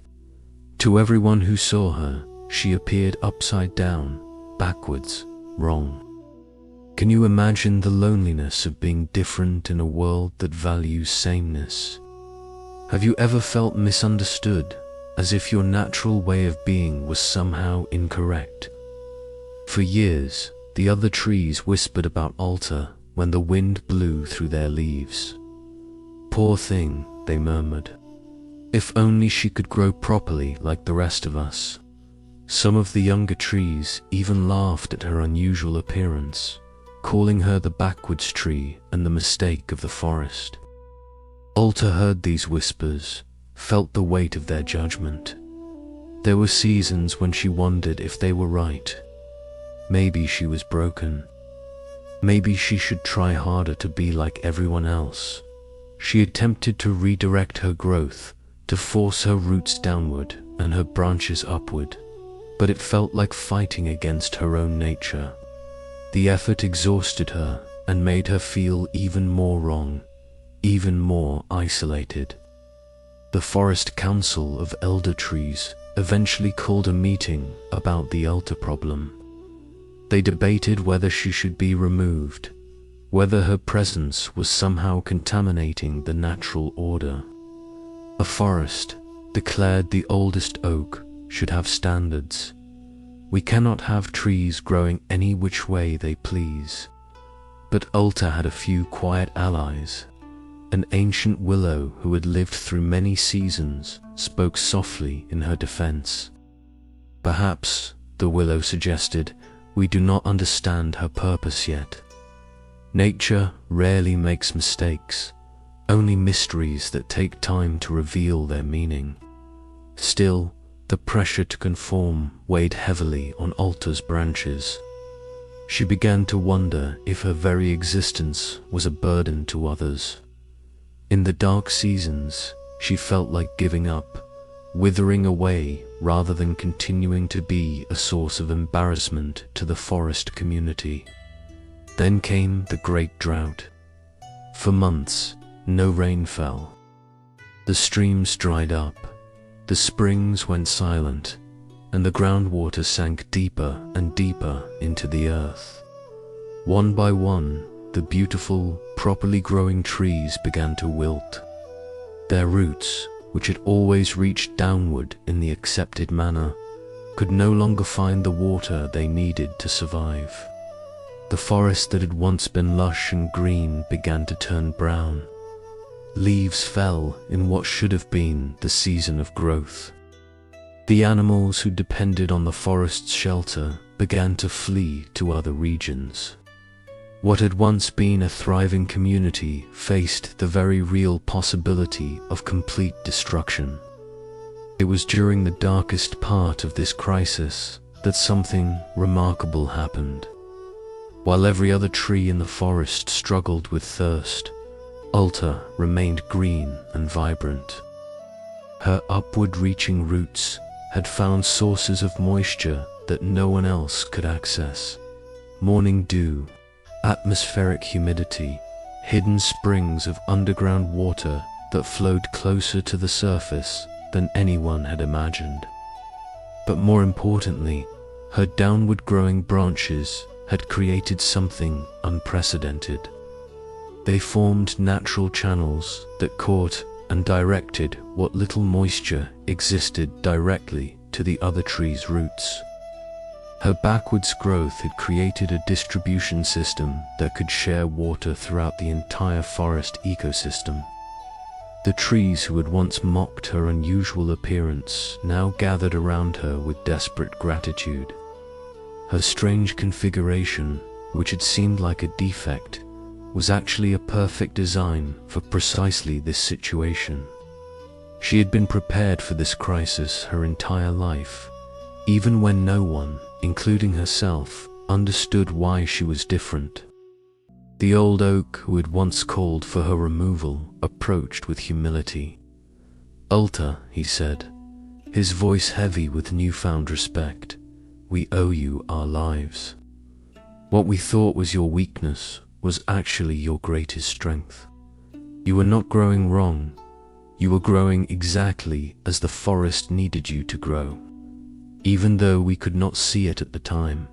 To everyone who saw her, she appeared upside down, backwards, wrong. Can you imagine the loneliness of being different in a world that values sameness? Have you ever felt misunderstood, as if your natural way of being was somehow incorrect? For years, the other trees whispered about Ulta when the wind blew through their leaves. Poor thing, they murmured. If only she could grow properly like the rest of us. Some of the younger trees even laughed at her unusual appearance, calling her the backwards tree and the mistake of the forest. Ulta heard these whispers, felt the weight of their judgment. There were seasons when she wondered if they were right. Maybe she was broken. Maybe she should try harder to be like everyone else. She attempted to redirect her growth, to force her roots downward and her branches upward, but it felt like fighting against her own nature. The effort exhausted her and made her feel even more wrong, even more isolated. The forest council of elder trees eventually called a meeting about the Ulta problem. They debated whether she should be removed, whether her presence was somehow contaminating the natural order. A forest, declared the oldest oak, should have standards. We cannot have trees growing any which way they please. But Ulta had a few quiet allies. An ancient willow who had lived through many seasons spoke softly in her defense. Perhaps, the willow suggested, we do not understand her purpose yet. Nature rarely makes mistakes, only mysteries that take time to reveal their meaning. Still, the pressure to conform weighed heavily on Ulta's branches. She began to wonder if her very existence was a burden to others. In the dark seasons, she felt like giving up, withering away rather than continuing to be a source of embarrassment to the forest community. Then came the great drought. For months, no rain fell. The streams dried up, the springs went silent, and the groundwater sank deeper and deeper into the earth. One by one, the beautiful, properly growing trees began to wilt. Their roots, which had always reached downward in the accepted manner, could no longer find the water they needed to survive. The forest that had once been lush and green began to turn brown. Leaves fell in what should have been the season of growth. The animals who depended on the forest's shelter began to flee to other regions. What had once been a thriving community faced the very real possibility of complete destruction. It was during the darkest part of this crisis that something remarkable happened. While every other tree in the forest struggled with thirst, Ulta remained green and vibrant. Her upward-reaching roots had found sources of moisture that no one else could access. Morning dew, atmospheric humidity, hidden springs of underground water that flowed closer to the surface than anyone had imagined. But more importantly, her downward-growing branches had created something unprecedented. They formed natural channels that caught and directed what little moisture existed directly to the other tree's roots. Her backwards growth had created a distribution system that could share water throughout the entire forest ecosystem. The trees who had once mocked her unusual appearance now gathered around her with desperate gratitude. Her strange configuration, which had seemed like a defect, was actually a perfect design for precisely this situation. She had been prepared for this crisis her entire life, even when no one, including herself, understood why she was different. The old oak who had once called for her removal approached with humility. "Ulta," he said, his voice heavy with newfound respect, "we owe you our lives. What we thought was your weakness was actually your greatest strength. You were not growing wrong, you were growing exactly as the forest needed you to grow, even though we could not see it at the time."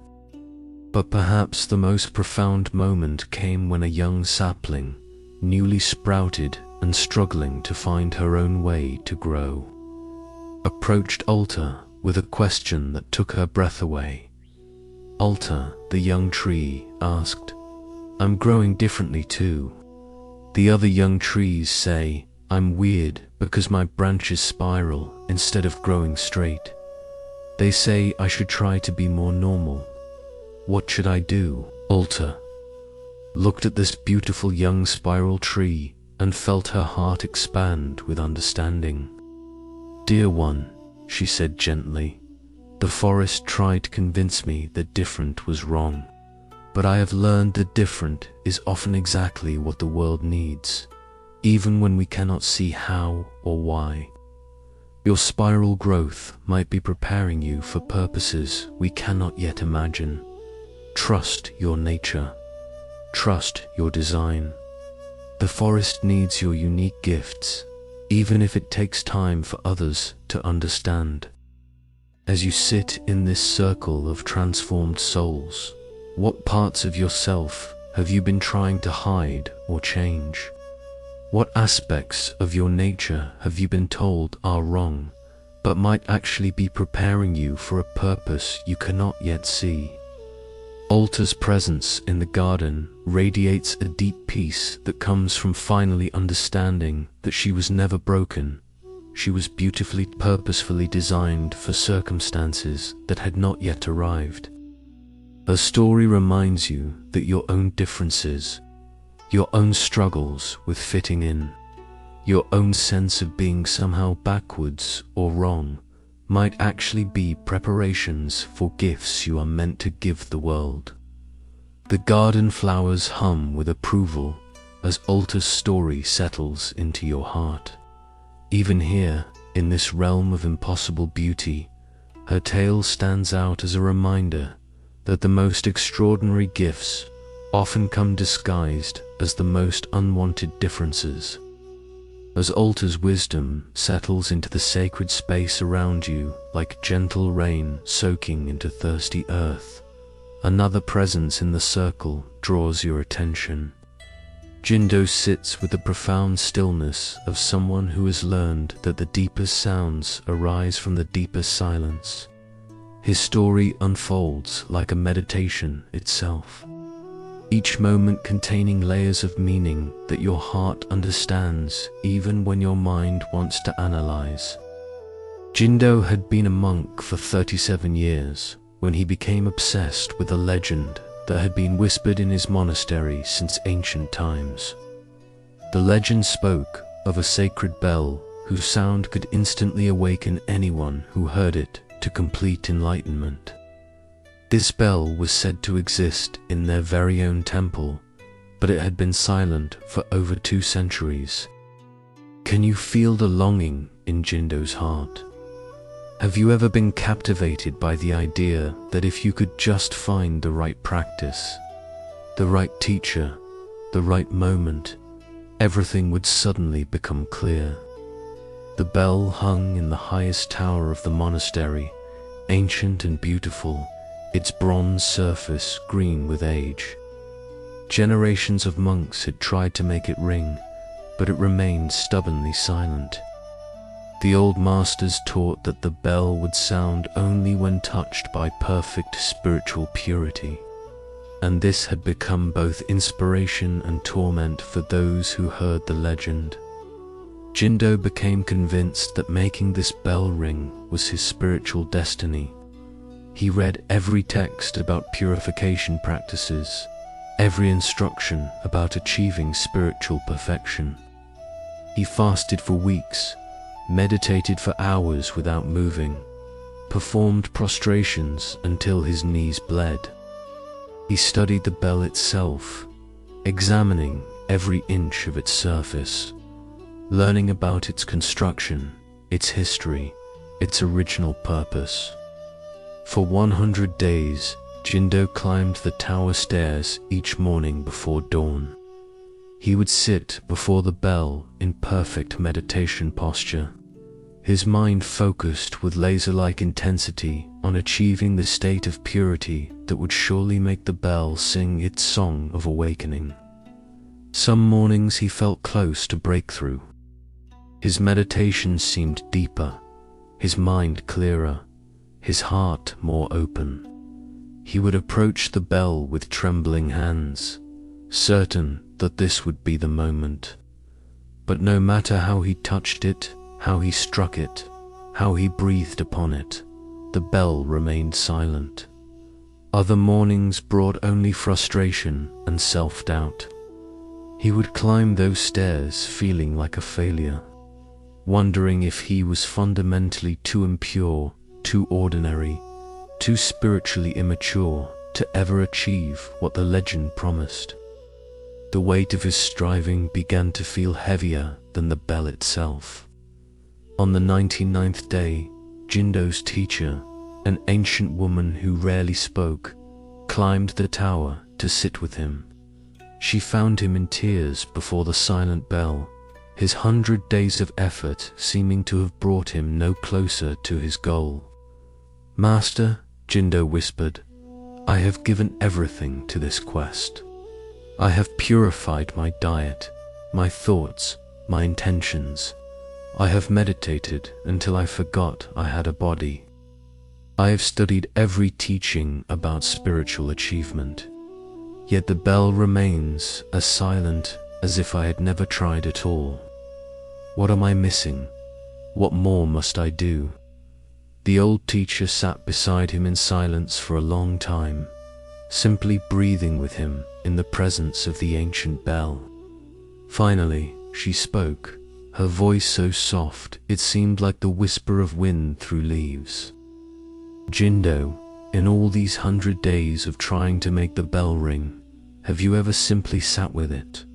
But perhaps the most profound moment came when a young sapling, newly sprouted and struggling to find her own way to grow, approached Ulta with a question that took her breath away. Ulta, the young tree, asked, "I'm growing differently too. The other young trees say I'm weird because my branches spiral instead of growing straight. They say I should try to be more normal. What should I do?" Ulta looked at this beautiful young spiral tree and felt her heart expand with understanding. "Dear one," she said gently, "the forest tried to convince me that different was wrong. But I have learned that different is often exactly what the world needs, even when we cannot see how or why. Your spiral growth might be preparing you for purposes we cannot yet imagine. Trust your nature. Trust your design. The forest needs your unique gifts, even if it takes time for others to understand." As you sit in this circle of transformed souls, what parts of yourself have you been trying to hide or change? What aspects of your nature have you been told are wrong, but might actually be preparing you for a purpose you cannot yet see. Ulta's presence in the garden radiates a deep peace that comes from finally understanding that she was never broken. She was beautifully, purposefully designed for circumstances that had not yet arrived. Her story reminds you that your own differences, your own struggles with fitting in, your own sense of being somehow backwards or wrong, might actually be preparations for gifts you are meant to give the world. The garden flowers hum with approval as Ulta's story settles into your heart. Even here, in this realm of impossible beauty, her tale stands out as a reminder that the most extraordinary gifts often come disguised as the most unwanted differences. As Ulta's wisdom settles into the sacred space around you like gentle rain soaking into thirsty earth, another presence in the circle draws your attention. Jindo sits with the profound stillness of someone who has learned that the deepest sounds arise from the deepest silence. His story unfolds like a meditation itself, each moment containing layers of meaning that your heart understands even when your mind wants to analyze. Jindo had been a monk for 37 years when he became obsessed with a legend that had been whispered in his monastery since ancient times. The legend spoke of a sacred bell whose sound could instantly awaken anyone who heard it to complete enlightenment. This bell was said to exist in their very own temple, but it had been silent for over 2 centuries. Can you feel the longing in Jindo's heart? Have you ever been captivated by the idea that if you could just find the right practice, the right teacher, the right moment, everything would suddenly become clear? The bell hung in the highest tower of the monastery, ancient and beautiful, its bronze surface green with age. Generations of monks had tried to make it ring, but it remained stubbornly silent. The old masters taught that the bell would sound only when touched by perfect spiritual purity, and this had become both inspiration and torment for those who heard the legend. Jindo became convinced that making this bell ring was his spiritual destiny. He read every text about purification practices, every instruction about achieving spiritual perfection. He fasted for weeks, meditated for hours without moving, performed prostrations until his knees bled. He studied the bell itself, examining every inch of its surface, learning about its construction, its history, its original purpose. For 100 days, Jindo climbed the tower stairs each morning before dawn. He would sit before the bell in perfect meditation posture, his mind focused with laser-like intensity on achieving the state of purity that would surely make the bell sing its song of awakening. Some mornings he felt close to breakthrough. His meditation seemed deeper, his mind clearer, his heart more open. He would approach the bell with trembling hands, certain that this would be the moment. But no matter how he touched it, how he struck it, how he breathed upon it, the bell remained silent. Other mornings brought only frustration and self-doubt. He would climb those stairs feeling like a failure, wondering if he was fundamentally too impure, too ordinary, too spiritually immature to ever achieve what the legend promised. The weight of his striving began to feel heavier than the bell itself. On the 99th day, Jindo's teacher, an ancient woman who rarely spoke, climbed the tower to sit with him. She found him in tears before the silent bell, his 100 days of effort seeming to have brought him no closer to his goal. "Master," Jindo whispered, "I have given everything to this quest. I have purified my diet, my thoughts, my intentions. I have meditated until I forgot I had a body. I have studied every teaching about spiritual achievement, yet the bell remains as silent as if I had never tried at all. What am I missing? What more must I do? The old teacher sat beside him in silence for a long time, simply breathing with him in the presence of the ancient bell. Finally, she spoke, her voice so soft it seemed like the whisper of wind through leaves. Jindo, in all these 100 days of trying to make the bell ring, have you ever simply sat with it?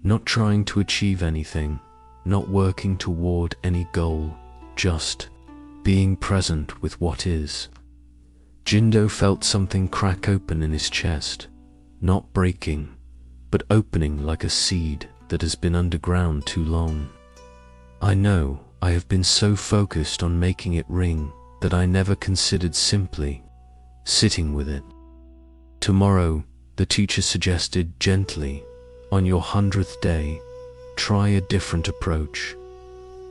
Not trying to achieve anything, not working toward any goal, just being present with what is. Jindo felt something crack open in his chest, not breaking, but opening like a seed that has been underground too long. I know I have been so focused on making it ring that I never considered simply sitting with it. Tomorrow, the teacher suggested gently, on your 100th day, try a different approach.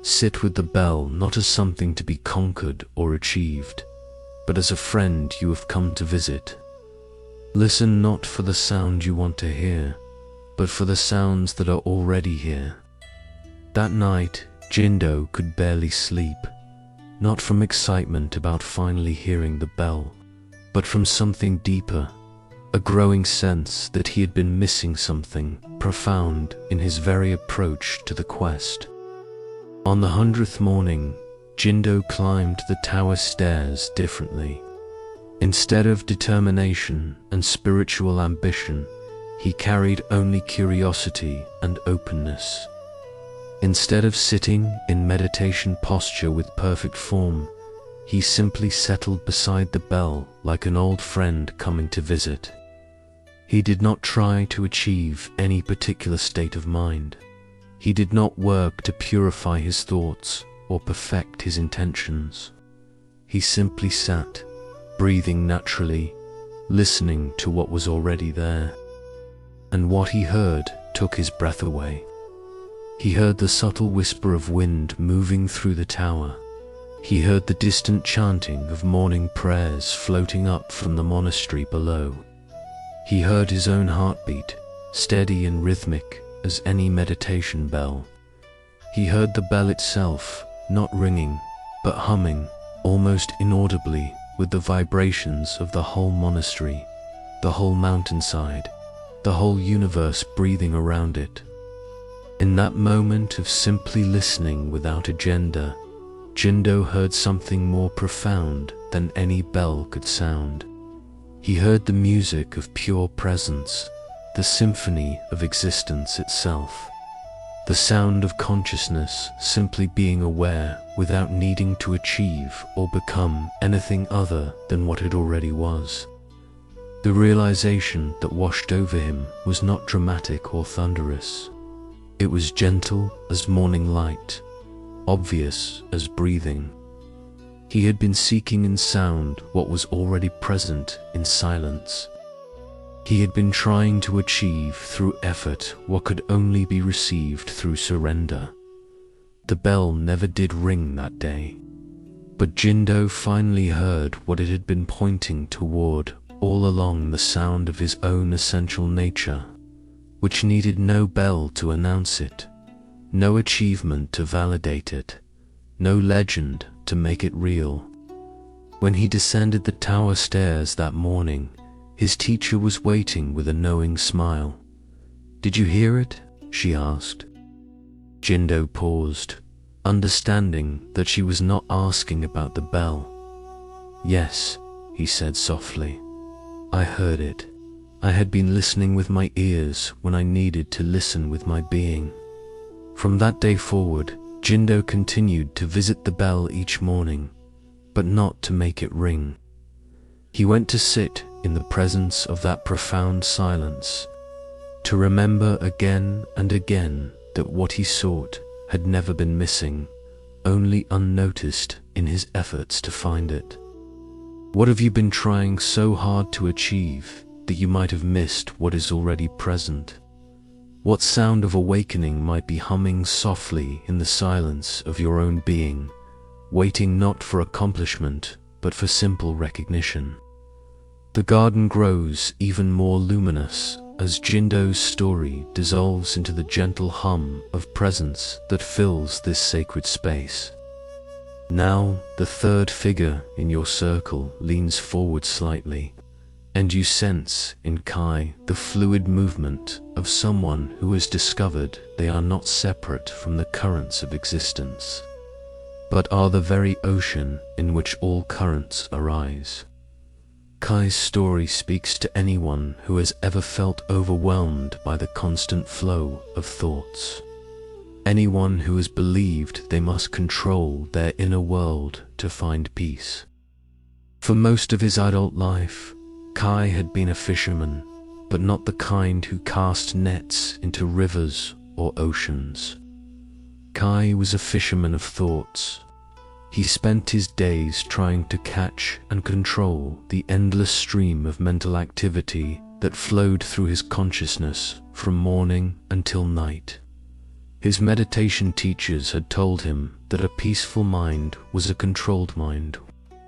Sit with the bell not as something to be conquered or achieved, but as a friend you have come to visit. Listen not for the sound you want to hear, but for the sounds that are already here. That night, Jindo could barely sleep, not from excitement about finally hearing the bell, but from something deeper, a growing sense that he had been missing something profound in his very approach to the quest. On the 100th morning, Jindo climbed the tower stairs differently. Instead of determination and spiritual ambition, he carried only curiosity and openness. Instead of sitting in meditation posture with perfect form, he simply settled beside the bell like an old friend coming to visit. He did not try to achieve any particular state of mind. He did not work to purify his thoughts or perfect his intentions. He simply sat, breathing naturally, listening to what was already there. And what he heard took his breath away. He heard the subtle whisper of wind moving through the tower. He heard the distant chanting of morning prayers floating up from the monastery below. He heard his own heartbeat, steady and rhythmic as any meditation bell. He heard the bell itself, not ringing, but humming, almost inaudibly, with the vibrations of the whole monastery, the whole mountainside, the whole universe breathing around it. In that moment of simply listening without agenda, Jindo heard something more profound than any bell could sound. He heard the music of pure presence, the symphony of existence itself, the sound of consciousness simply being aware without needing to achieve or become anything other than what it already was. The realization that washed over him was not dramatic or thunderous. It was gentle as morning light, obvious as breathing. He had been seeking in sound what was already present in silence. He had been trying to achieve through effort what could only be received through surrender. The bell never did ring that day, but Jindo finally heard what it had been pointing toward all along, the sound of his own essential nature, which needed no bell to announce it, no achievement to validate it, no legend to make it real. When he descended the tower stairs that morning, his teacher was waiting with a knowing smile. "Did you hear it?" she asked. Jindo paused, understanding that she was not asking about the bell. "Yes," he said softly. "I heard it. I had been listening with my ears when I needed to listen with my being." From that day forward, Jindo continued to visit the bell each morning, but not to make it ring. He went to sit in the presence of that profound silence, to remember again and again that what he sought had never been missing, only unnoticed in his efforts to find it. What have you been trying so hard to achieve that you might have missed what is already present? What sound of awakening might be humming softly in the silence of your own being, waiting not for accomplishment, but for simple recognition? The garden grows even more luminous as Jindo's story dissolves into the gentle hum of presence that fills this sacred space. Now, the third figure in your circle leans forward slightly, and you sense in Kai the fluid movement of someone who has discovered they are not separate from the currents of existence, but are the very ocean in which all currents arise. Kai's story speaks to anyone who has ever felt overwhelmed by the constant flow of thoughts. Anyone who has believed they must control their inner world to find peace. For most of his adult life, Kai had been a fisherman, but not the kind who cast nets into rivers or oceans. Kai was a fisherman of thoughts. He spent his days trying to catch and control the endless stream of mental activity that flowed through his consciousness from morning until night. His meditation teachers had told him that a peaceful mind was a controlled mind,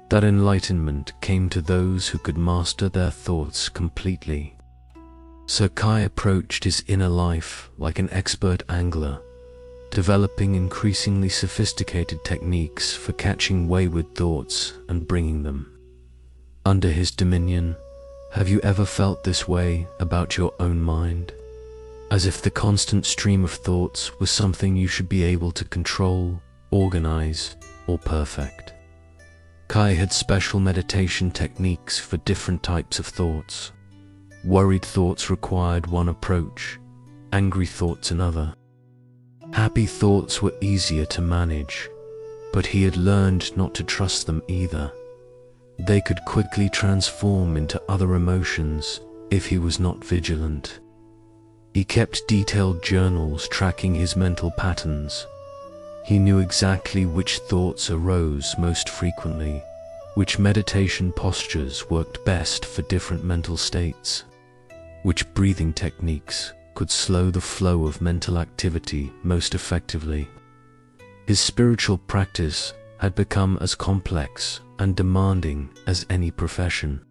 that enlightenment came to those who could master their thoughts completely. So Kai approached his inner life like an expert angler, developing increasingly sophisticated techniques for catching wayward thoughts and bringing them under his dominion. Have you ever felt this way about your own mind? As if the constant stream of thoughts was something you should be able to control, organize, or perfect. Kai had special meditation techniques for different types of thoughts. Worried thoughts required one approach, angry thoughts another. Happy thoughts were easier to manage, but he had learned not to trust them either. They could quickly transform into other emotions if he was not vigilant. He kept detailed journals tracking his mental patterns. He knew exactly which thoughts arose most frequently, which meditation postures worked best for different mental states, which breathing techniques could slow the flow of mental activity most effectively. His spiritual practice had become as complex and demanding as any profession.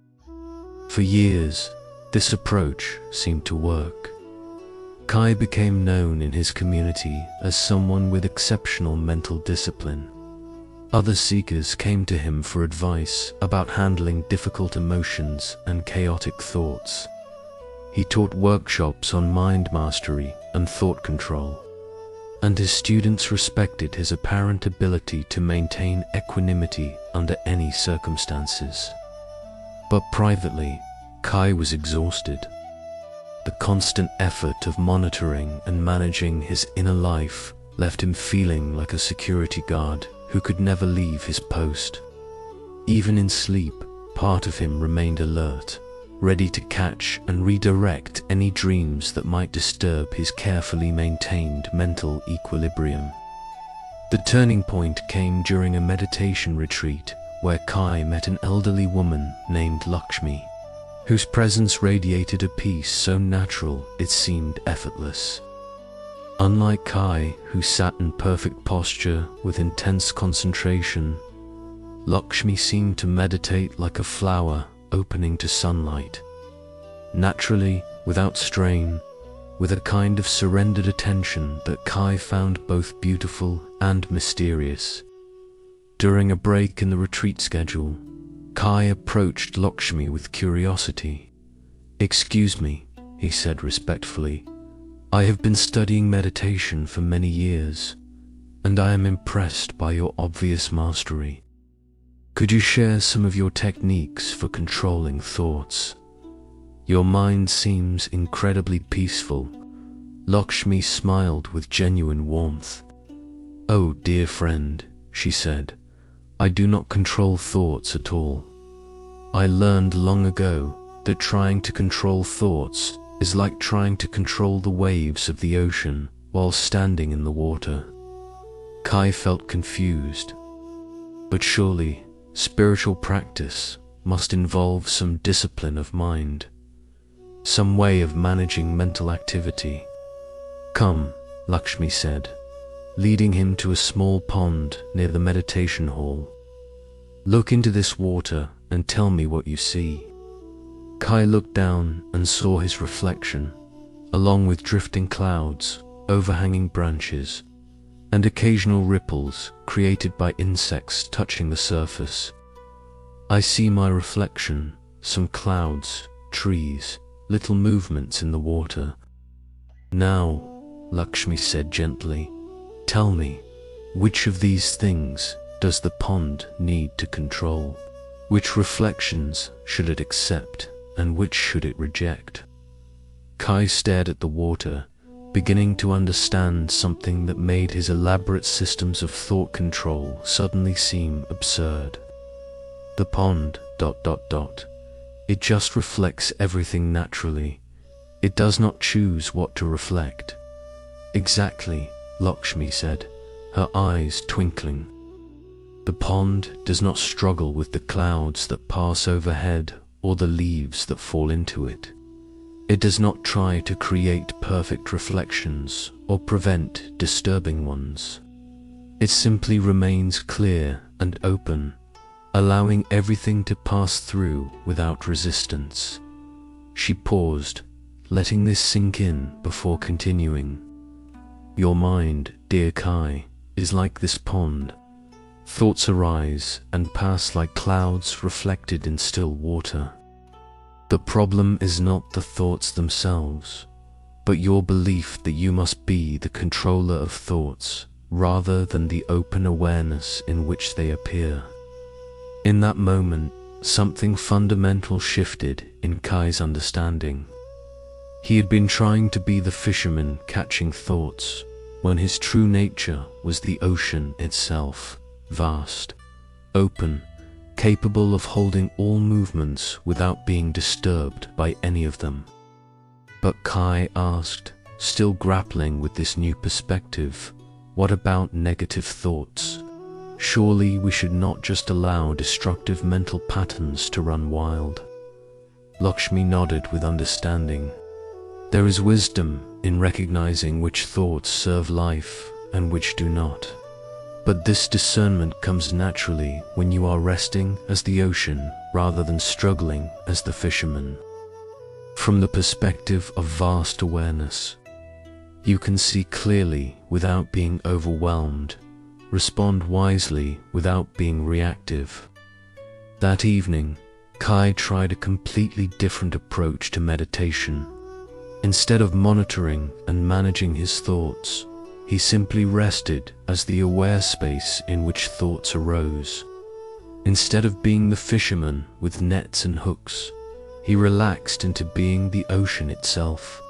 For years, this approach seemed to work. Kai became known in his community as someone with exceptional mental discipline. Other seekers came to him for advice about handling difficult emotions and chaotic thoughts. He taught workshops on mind mastery and thought control, and his students respected his apparent ability to maintain equanimity under any circumstances. But privately, Kai was exhausted. The constant effort of monitoring and managing his inner life left him feeling like a security guard who could never leave his post. Even in sleep, part of him remained alert, ready to catch and redirect any dreams that might disturb his carefully maintained mental equilibrium. The turning point came during a meditation retreat where Kai met an elderly woman named Lakshmi, whose presence radiated a peace so natural it seemed effortless. Unlike Kai, who sat in perfect posture with intense concentration, Lakshmi seemed to meditate like a flower opening to sunlight, naturally, without strain, with a kind of surrendered attention that Kai found both beautiful and mysterious. During a break in the retreat schedule, Kai approached Lakshmi with curiosity. "Excuse me," he said respectfully. "I have been studying meditation for many years, and I am impressed by your obvious mastery. Could you share some of your techniques for controlling thoughts? Your mind seems incredibly peaceful." Lakshmi smiled with genuine warmth. "Oh, dear friend," she said, "I do not control thoughts at all. I learned long ago that trying to control thoughts is like trying to control the waves of the ocean while standing in the water." Kai felt confused. But surely, spiritual practice must involve some discipline of mind, some way of managing mental activity. "Come," Lakshmi said, leading him to a small pond near the meditation hall. "Look into this water and tell me what you see." Kai looked down and saw his reflection, along with drifting clouds, overhanging branches, and occasional ripples created by insects touching the surface. "I see my reflection, some clouds, trees, little movements in the water." "Now," Lakshmi said gently, "tell me, which of these things does the pond need to control? Which reflections should it accept and which should it reject?" Kai stared at the water, beginning to understand something that made his elaborate systems of thought control suddenly seem absurd. The pond, ... It just reflects everything naturally. It does not choose what to reflect. "Exactly," Lakshmi said, her eyes twinkling. "The pond does not struggle with the clouds that pass overhead or the leaves that fall into it. It does not try to create perfect reflections or prevent disturbing ones. It simply remains clear and open, allowing everything to pass through without resistance." She paused, letting this sink in before continuing. "Your mind, dear Kai, is like this pond. Thoughts arise and pass like clouds reflected in still water. The problem is not the thoughts themselves, but your belief that you must be the controller of thoughts rather than the open awareness in which they appear." In that moment, something fundamental shifted in Kai's understanding. He had been trying to be the fisherman catching thoughts, when his true nature was the ocean itself, vast, open, capable of holding all movements without being disturbed by any of them. But Kai asked, still grappling with this new perspective, "What about negative thoughts? Surely we should not just allow destructive mental patterns to run wild?" Lakshmi nodded with understanding. "There is wisdom in recognizing which thoughts serve life and which do not. But this discernment comes naturally when you are resting as the ocean rather than struggling as the fisherman. From the perspective of vast awareness, you can see clearly without being overwhelmed, respond wisely without being reactive." That evening, Kai tried a completely different approach to meditation. Instead of monitoring and managing his thoughts, he simply rested as the aware space in which thoughts arose. Instead of being the fisherman with nets and hooks, he relaxed into being the ocean itself.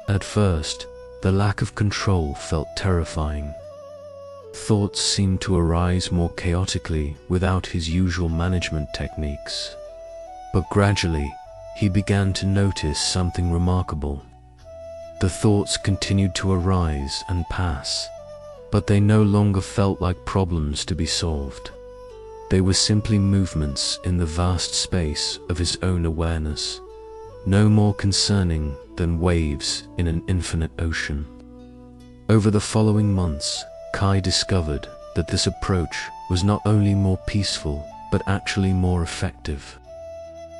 At first, the lack of control felt terrifying. Thoughts seemed to arise more chaotically without his usual management techniques. But gradually, he began to notice something remarkable. The thoughts continued to arise and pass, but they no longer felt like problems to be solved. They were simply movements in the vast space of his own awareness, no more concerning than waves in an infinite ocean. Over the following months, Kai discovered that this approach was not only more peaceful, but actually more effective.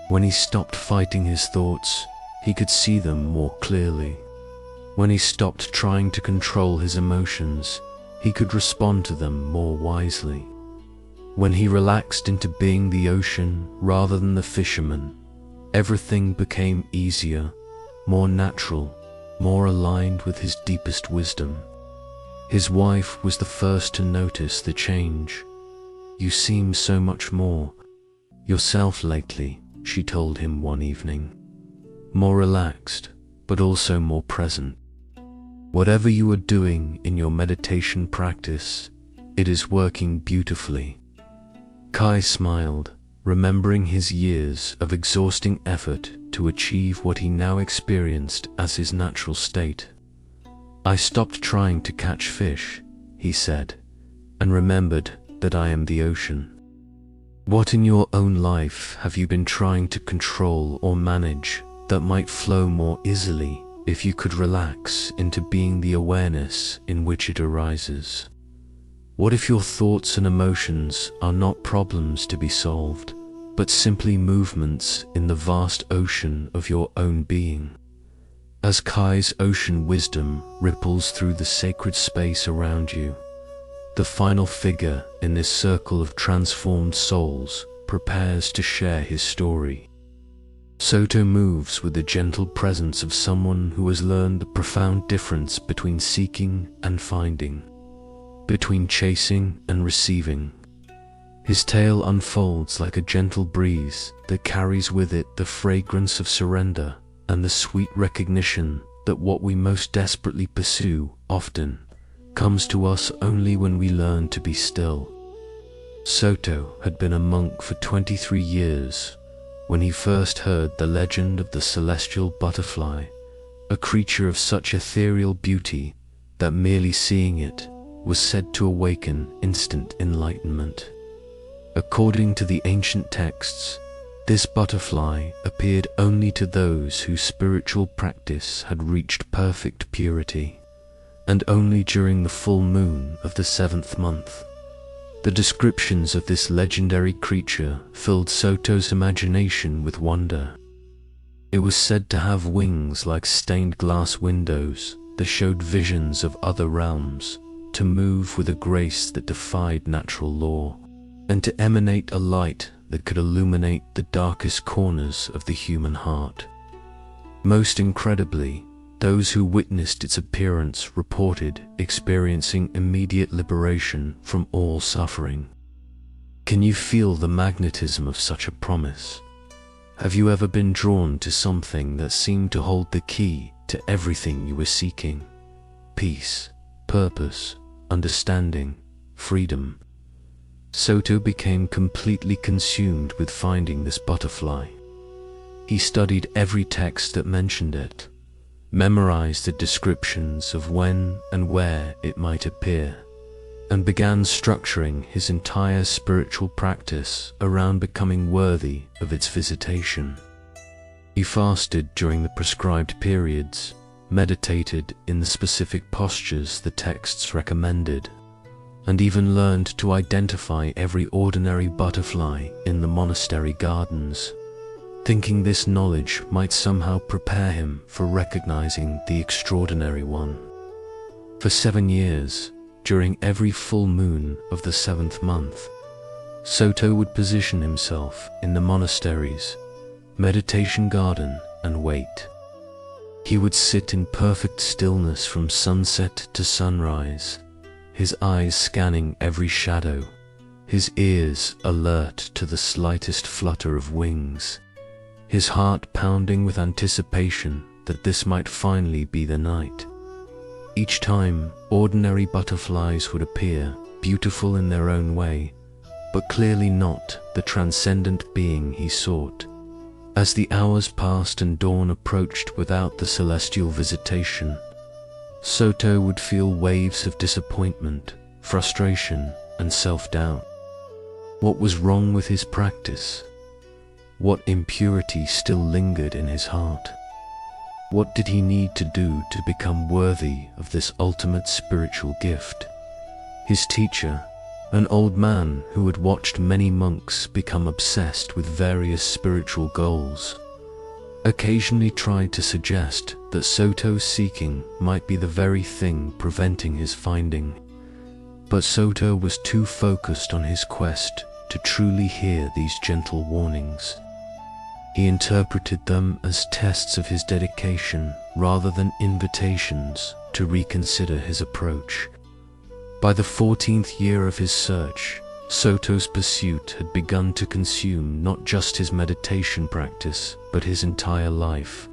When he stopped fighting his thoughts, he could see them more clearly. When he stopped trying to control his emotions, he could respond to them more wisely. When he relaxed into being the ocean rather than the fisherman, everything became easier, more natural, more aligned with his deepest wisdom. His wife was the first to notice the change. "You seem so much more yourself lately," she told him one evening. "More relaxed, but also more present. Whatever you are doing in your meditation practice, it is working beautifully." Kai smiled, remembering his years of exhausting effort to achieve what he now experienced as his natural state. "I stopped trying to catch fish," he said, "and remembered that I am the ocean." What in your own life have you been trying to control or manage that might flow more easily if you could relax into being the awareness in which it arises? What if your thoughts and emotions are not problems to be solved, but simply movements in the vast ocean of your own being? As Kai's ocean wisdom ripples through the sacred space around you, the final figure in this circle of transformed souls prepares to share his story. Soto moves with the gentle presence of someone who has learned the profound difference between seeking and finding, between chasing and receiving. His tale unfolds like a gentle breeze that carries with it the fragrance of surrender and the sweet recognition that what we most desperately pursue often comes to us only when we learn to be still. Soto had been a monk for 23 years when he first heard the legend of the celestial butterfly, a creature of such ethereal beauty that merely seeing it was said to awaken instant enlightenment. According to the ancient texts, this butterfly appeared only to those whose spiritual practice had reached perfect purity, and only during the full moon of the 7th month. The descriptions of this legendary creature filled Soto's imagination with wonder. It was said to have wings like stained glass windows that showed visions of other realms, to move with a grace that defied natural law, and to emanate a light that could illuminate the darkest corners of the human heart. Most incredibly, those who witnessed its appearance reported experiencing immediate liberation from all suffering. Can you feel the magnetism of such a promise? Have you ever been drawn to something that seemed to hold the key to everything you were seeking? Peace, purpose, understanding, freedom. Soto became completely consumed with finding this butterfly. He studied every text that mentioned it, memorized the descriptions of when and where it might appear, and began structuring his entire spiritual practice around becoming worthy of its visitation. He fasted during the prescribed periods, meditated in the specific postures the texts recommended, and even learned to identify every ordinary butterfly in the monastery gardens, thinking this knowledge might somehow prepare him for recognizing the extraordinary one. For 7 years, during every full moon of the 7th month, Soto would position himself in the monastery's meditation garden and wait. He would sit in perfect stillness from sunset to sunrise, his eyes scanning every shadow, his ears alert to the slightest flutter of wings, his heart pounding with anticipation that this might finally be the night. Each time, ordinary butterflies would appear, beautiful in their own way, but clearly not the transcendent being he sought. As the hours passed and dawn approached without the celestial visitation, Soto would feel waves of disappointment, frustration, and self-doubt. What was wrong with his practice? What impurity still lingered in his heart? What did he need to do to become worthy of this ultimate spiritual gift? His teacher, an old man who had watched many monks become obsessed with various spiritual goals, occasionally tried to suggest that Soto's seeking might be the very thing preventing his finding. But Soto was too focused on his quest to truly hear these gentle warnings. He interpreted them as tests of his dedication rather than invitations to reconsider his approach. By the 14th year of his search, Soto's pursuit had begun to consume not just his meditation practice, but his entire life.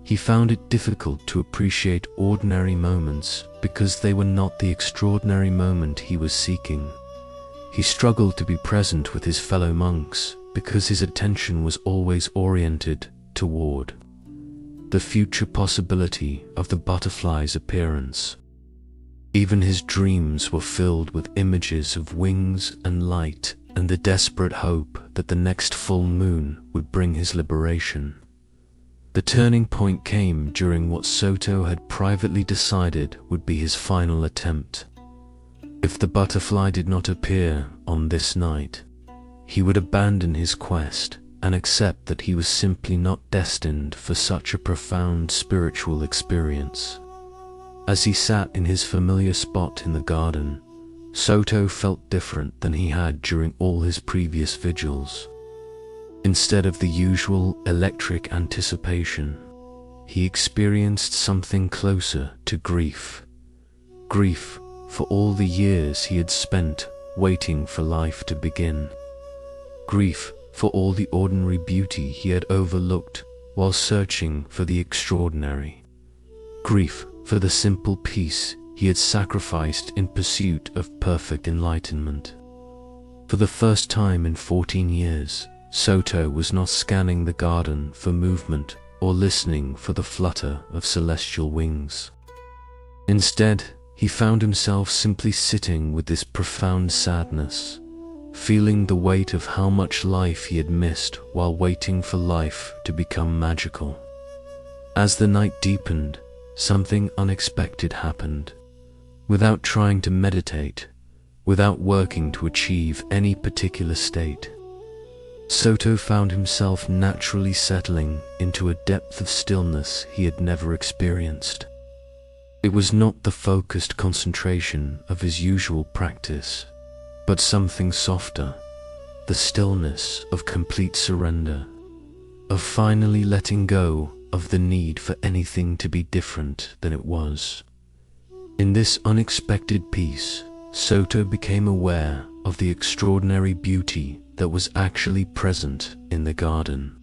He found it difficult to appreciate ordinary moments because they were not the extraordinary moment he was seeking. He struggled to be present with his fellow monks because his attention was always oriented toward the future possibility of the butterfly's appearance. Even his dreams were filled with images of wings and light and the desperate hope that the next full moon would bring his liberation. The turning point came during what Soto had privately decided would be his final attempt. If the butterfly did not appear on this night, he would abandon his quest and accept that he was simply not destined for such a profound spiritual experience. As he sat in his familiar spot in the garden, Soto felt different than he had during all his previous vigils. Instead of the usual electric anticipation, he experienced something closer to grief. Grief for all the years he had spent waiting for life to begin. Grief for all the ordinary beauty he had overlooked while searching for the extraordinary. Grief for the simple peace he had sacrificed in pursuit of perfect enlightenment. For the first time in 14 years, Soto was not scanning the garden for movement or listening for the flutter of celestial wings. Instead, he found himself simply sitting with this profound sadness, feeling the weight of how much life he had missed while waiting for life to become magical. As the night deepened, something unexpected happened. Without trying to meditate, without working to achieve any particular state, Soto found himself naturally settling into a depth of stillness he had never experienced. It was not the focused concentration of his usual practice, but something softer, the stillness of complete surrender, of finally letting go of the need for anything to be different than it was. In this unexpected peace, Soto became aware of the extraordinary beauty that was actually present in the garden.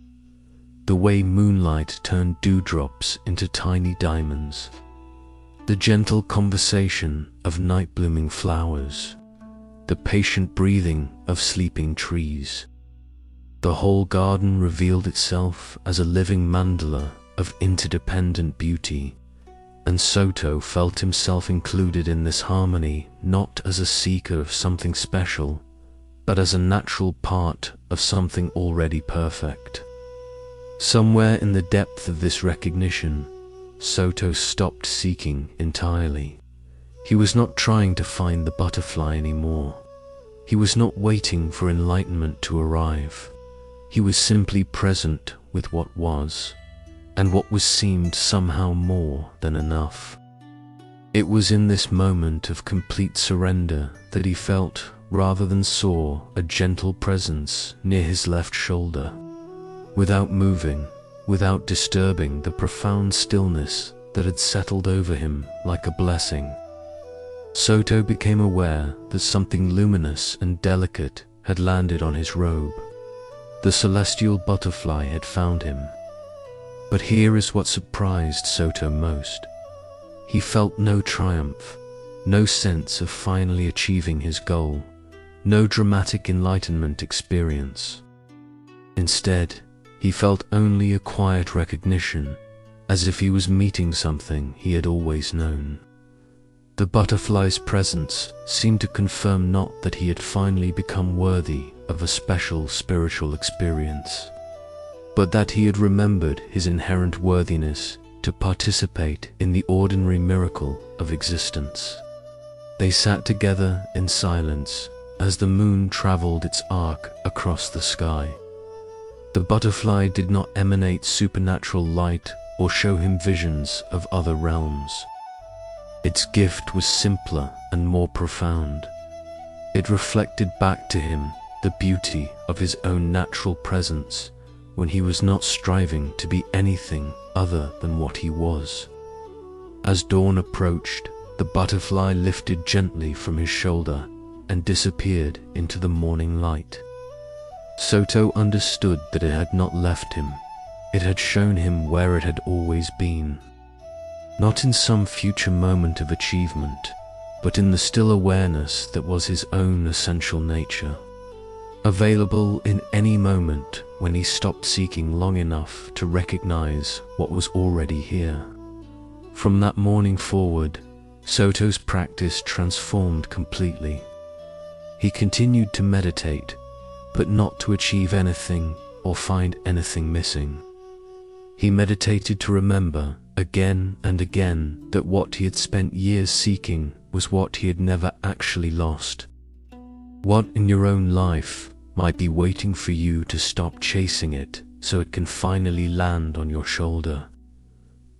The way moonlight turned dewdrops into tiny diamonds, the gentle conversation of night-blooming flowers, the patient breathing of sleeping trees. The whole garden revealed itself as a living mandala of interdependent beauty, and Soto felt himself included in this harmony not as a seeker of something special, but as a natural part of something already perfect. Somewhere in the depth of this recognition, Soto stopped seeking entirely. He was not trying to find the butterfly anymore. He was not waiting for enlightenment to arrive. He was simply present with what was, and what was seemed somehow more than enough. It was in this moment of complete surrender that he felt, rather than saw, a gentle presence near his left shoulder. Without moving, without disturbing the profound stillness that had settled over him like a blessing, Soto became aware that something luminous and delicate had landed on his robe. The celestial butterfly had found him. But here is what surprised Soto most. He felt no triumph, no sense of finally achieving his goal, no dramatic enlightenment experience. Instead, he felt only a quiet recognition, as if he was meeting something he had always known. The butterfly's presence seemed to confirm not that he had finally become worthy of a special spiritual experience, but that he had remembered his inherent worthiness to participate in the ordinary miracle of existence. They sat together in silence as the moon traveled its arc across the sky. The butterfly did not emanate supernatural light or show him visions of other realms. Its gift was simpler and more profound. It reflected back to him the beauty of his own natural presence when he was not striving to be anything other than what he was. As dawn approached, the butterfly lifted gently from his shoulder and disappeared into the morning light. Soto understood that it had not left him. It had shown him where it had always been. Not in some future moment of achievement, but in the still awareness that was his own essential nature, available in any moment when he stopped seeking long enough to recognize what was already here. From that morning forward, Soto's practice transformed completely. He continued to meditate, but not to achieve anything or find anything missing. He meditated to remember, again and again, that what he had spent years seeking was what he had never actually lost. What in your own life might be waiting for you to stop chasing it so it can finally land on your shoulder?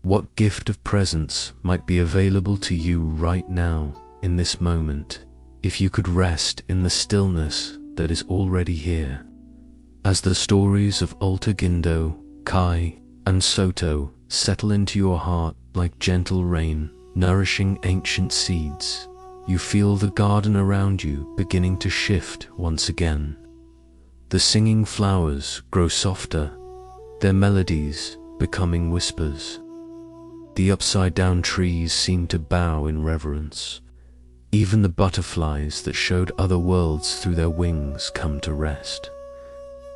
What gift of presence might be available to you right now, in this moment, if you could rest in the stillness that is already here? As the stories of Ulta, Jindo, Kai, and Soto settle into your heart like gentle rain, nourishing ancient seeds, you feel the garden around you beginning to shift once again. The singing flowers grow softer, their melodies becoming whispers. The upside-down trees seem to bow in reverence. Even the butterflies that showed other worlds through their wings come to rest,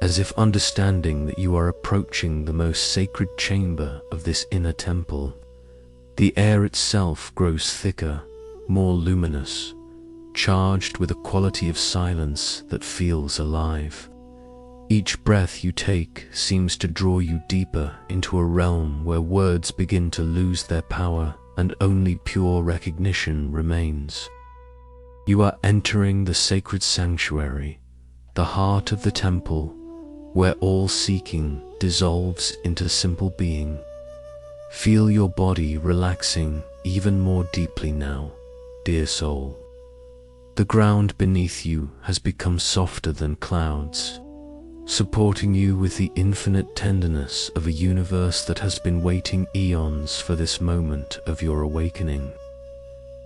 as if understanding that you are approaching the most sacred chamber of this inner temple. The air itself grows thicker, more luminous, charged with a quality of silence that feels alive. Each breath you take seems to draw you deeper into a realm where words begin to lose their power and only pure recognition remains. You are entering the sacred sanctuary, the heart of the temple, where all seeking dissolves into simple being. Feel your body relaxing even more deeply now, dear soul. The ground beneath you has become softer than clouds, supporting you with the infinite tenderness of a universe that has been waiting eons for this moment of your awakening.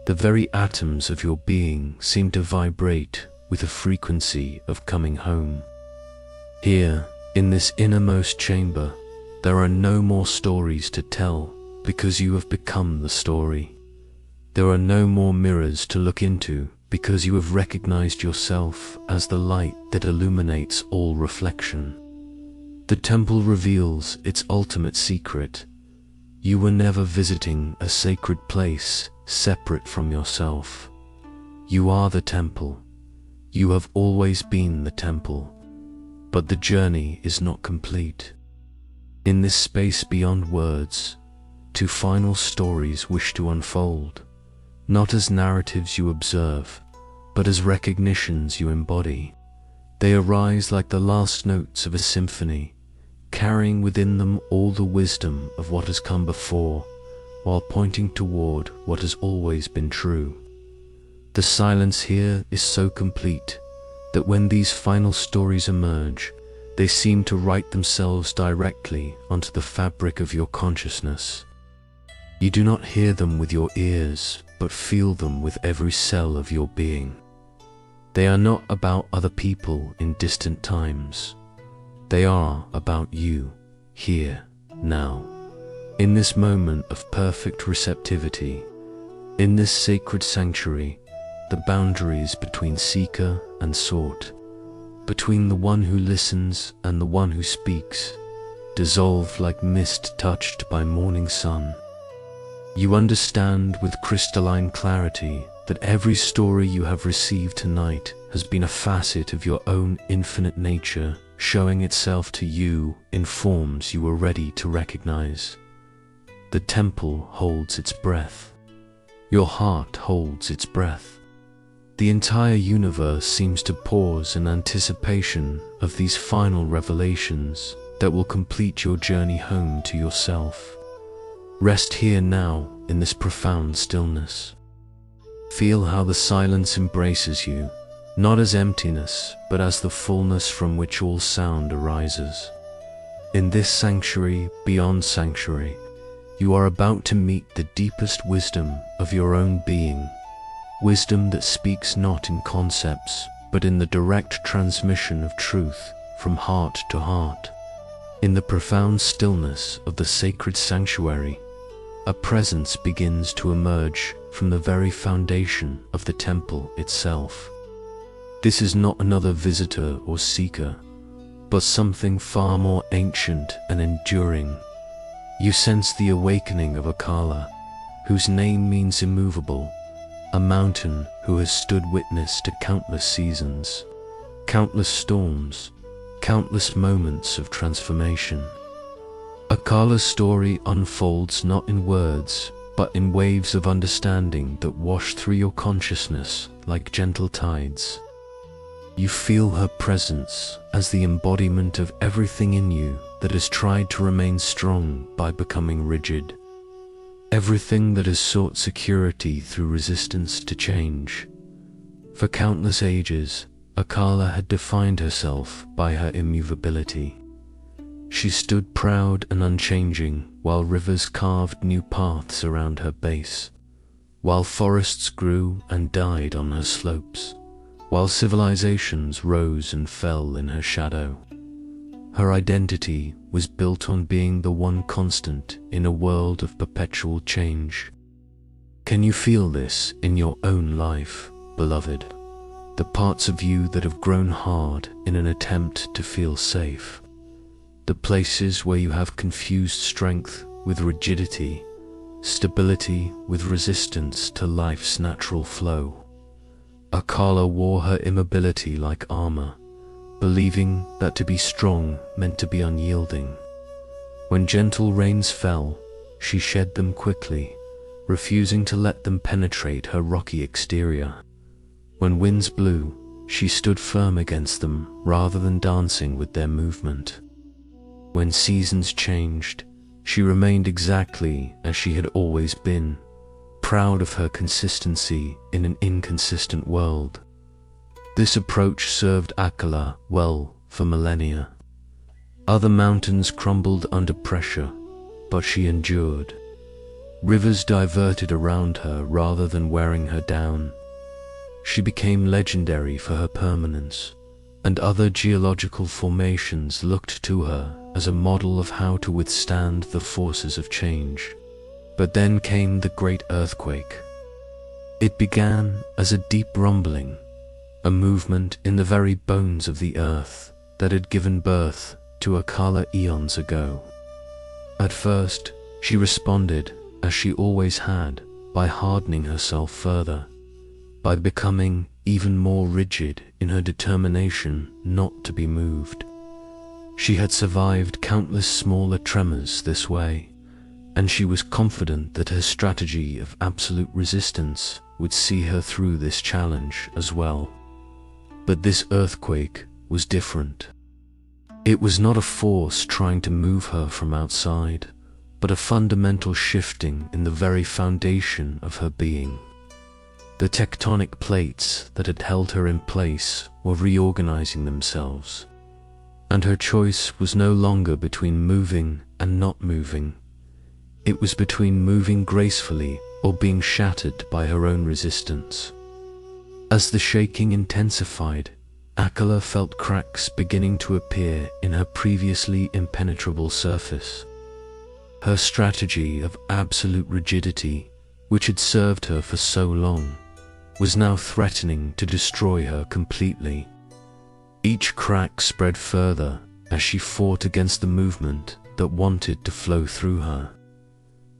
The very atoms of your being seem to vibrate with a frequency of coming home. Here, in this innermost chamber, there are no more stories to tell because you have become the story. There are no more mirrors to look into because you have recognized yourself as the light that illuminates all reflection. The temple reveals its ultimate secret. You were never visiting a sacred place separate from yourself. You are the temple. You have always been the temple. But the journey is not complete. In this space beyond words, two final stories wish to unfold, not as narratives you observe, but as recognitions you embody. They arise like the last notes of a symphony, carrying within them all the wisdom of what has come before, while pointing toward what has always been true. The silence here is so complete that when these final stories emerge, they seem to write themselves directly onto the fabric of your consciousness. You do not hear them with your ears, but feel them with every cell of your being. They are not about other people in distant times. They are about you, here, now. In this moment of perfect receptivity, in this sacred sanctuary, the boundaries between seeker and sought, between the one who listens and the one who speaks, dissolve like mist touched by morning sun. You understand with crystalline clarity that every story you have received tonight has been a facet of your own infinite nature, showing itself to you in forms you were ready to recognize. The temple holds its breath. Your heart holds its breath. The entire universe seems to pause in anticipation of these final revelations that will complete your journey home to yourself. Rest here now in this profound stillness. Feel how the silence embraces you, not as emptiness, but as the fullness from which all sound arises. In this sanctuary beyond sanctuary, you are about to meet the deepest wisdom of your own being, wisdom that speaks not in concepts, but in the direct transmission of truth from heart to heart. In the profound stillness of the sacred sanctuary, a presence begins to emerge from the very foundation of the temple itself. This is not another visitor or seeker, but something far more ancient and enduring. You sense the awakening of a Kala, whose name means immovable, a mountain who has stood witness to countless seasons, countless storms, countless moments of transformation. Akala's story unfolds not in words, but in waves of understanding that wash through your consciousness like gentle tides. You feel her presence as the embodiment of everything in you that has tried to remain strong by becoming rigid. Everything that has sought security through resistance to change. For countless ages, Akala had defined herself by her immovability. She stood proud and unchanging while rivers carved new paths around her base, while forests grew and died on her slopes, while civilizations rose and fell in her shadow. Her identity was built on being the one constant in a world of perpetual change. Can you feel this in your own life, beloved? The parts of you that have grown hard in an attempt to feel safe. The places where you have confused strength with rigidity, stability with resistance to life's natural flow. Akala wore her immobility like armor, believing that to be strong meant to be unyielding. When gentle rains fell, she shed them quickly, refusing to let them penetrate her rocky exterior. When winds blew, she stood firm against them rather than dancing with their movement. When seasons changed, she remained exactly as she had always been, proud of her consistency in an inconsistent world. This approach served Akala well for millennia. Other mountains crumbled under pressure, but she endured. Rivers diverted around her rather than wearing her down. She became legendary for her permanence, and other geological formations looked to her as a model of how to withstand the forces of change. But then came the great earthquake. It began as a deep rumbling, a movement in the very bones of the earth that had given birth to Akala eons ago. At first, she responded, as she always had, by hardening herself further, by becoming even more rigid in her determination not to be moved. She had survived countless smaller tremors this way, and she was confident that her strategy of absolute resistance would see her through this challenge as well. But this earthquake was different. It was not a force trying to move her from outside, but a fundamental shifting in the very foundation of her being. The tectonic plates that had held her in place were reorganizing themselves, and her choice was no longer between moving and not moving. It was between moving gracefully or being shattered by her own resistance. As the shaking intensified, Akala felt cracks beginning to appear in her previously impenetrable surface. Her strategy of absolute rigidity, which had served her for so long, was now threatening to destroy her completely. Each crack spread further as she fought against the movement that wanted to flow through her.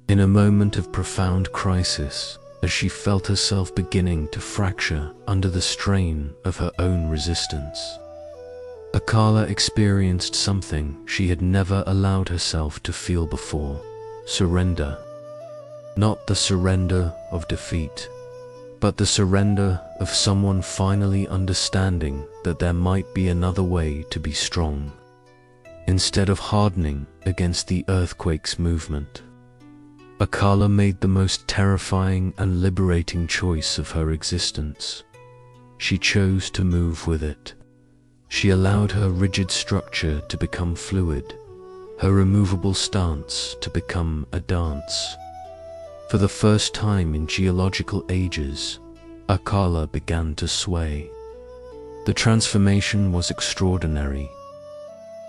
In a moment of profound crisis, as she felt herself beginning to fracture under the strain of her own resistance, Akala experienced something she had never allowed herself to feel before: surrender. Not the surrender of defeat, but the surrender of someone finally understanding that there might be another way to be strong. Instead of hardening against the earthquake's movement, Akala made the most terrifying and liberating choice of her existence. She chose to move with it. She allowed her rigid structure to become fluid, her immovable stance to become a dance. For the first time in geological ages, Akala began to sway. The transformation was extraordinary.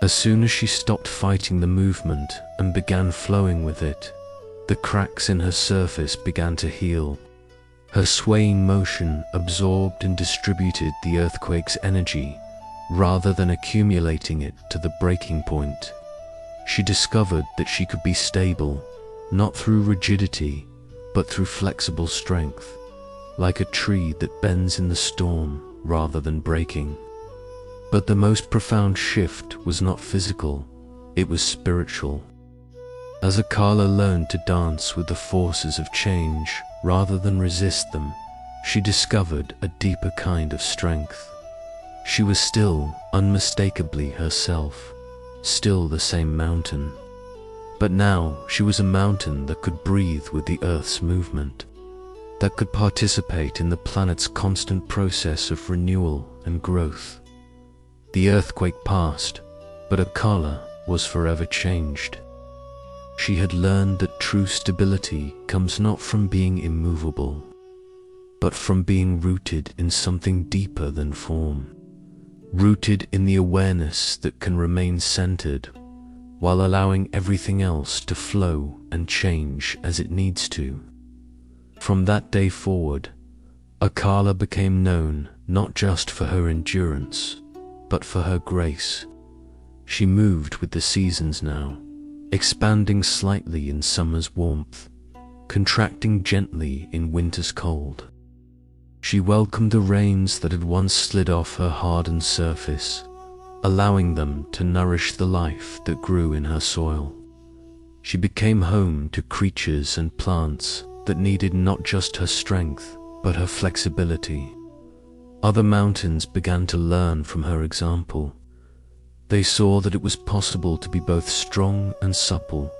As soon as she stopped fighting the movement and began flowing with it, the cracks in her surface began to heal. Her swaying motion absorbed and distributed the earthquake's energy rather than accumulating it to the breaking point. She discovered that she could be stable, not through rigidity, but through flexible strength, like a tree that bends in the storm rather than breaking. But the most profound shift was not physical, it was spiritual. As Akala learned to dance with the forces of change rather than resist them, she discovered a deeper kind of strength. She was still unmistakably herself, still the same mountain. But now she was a mountain that could breathe with the Earth's movement, that could participate in the planet's constant process of renewal and growth. The earthquake passed, but Akala was forever changed. She had learned that true stability comes not from being immovable, but from being rooted in something deeper than form, rooted in the awareness that can remain centered while allowing everything else to flow and change as it needs to. From that day forward, Akala became known not just for her endurance, but for her grace. She moved with the seasons now, expanding slightly in summer's warmth, contracting gently in winter's cold. She welcomed the rains that had once slid off her hardened surface, allowing them to nourish the life that grew in her soil. She became home to creatures and plants that needed not just her strength, but her flexibility. Other mountains began to learn from her example. They saw that it was possible to be both strong and supple,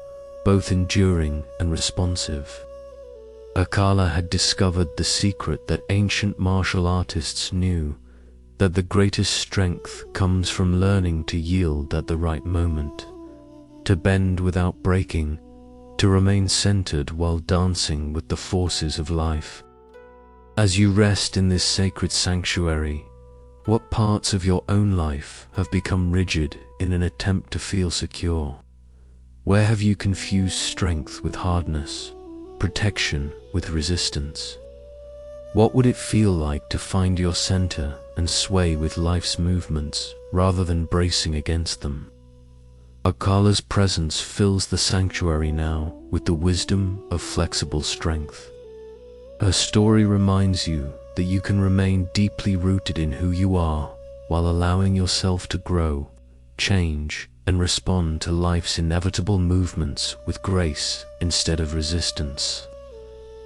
both enduring and responsive. Akala had discovered the secret that ancient martial artists knew, that the greatest strength comes from learning to yield at the right moment, to bend without breaking, to remain centered while dancing with the forces of life. As you rest in this sacred sanctuary, what parts of your own life have become rigid in an attempt to feel secure? Where have you confused strength with hardness, protection with resistance? What would it feel like to find your center and sway with life's movements rather than bracing against them? Akala's presence fills the sanctuary now with the wisdom of flexible strength. Her story reminds you that you can remain deeply rooted in who you are while allowing yourself to grow, change, and respond to life's inevitable movements with grace instead of resistance.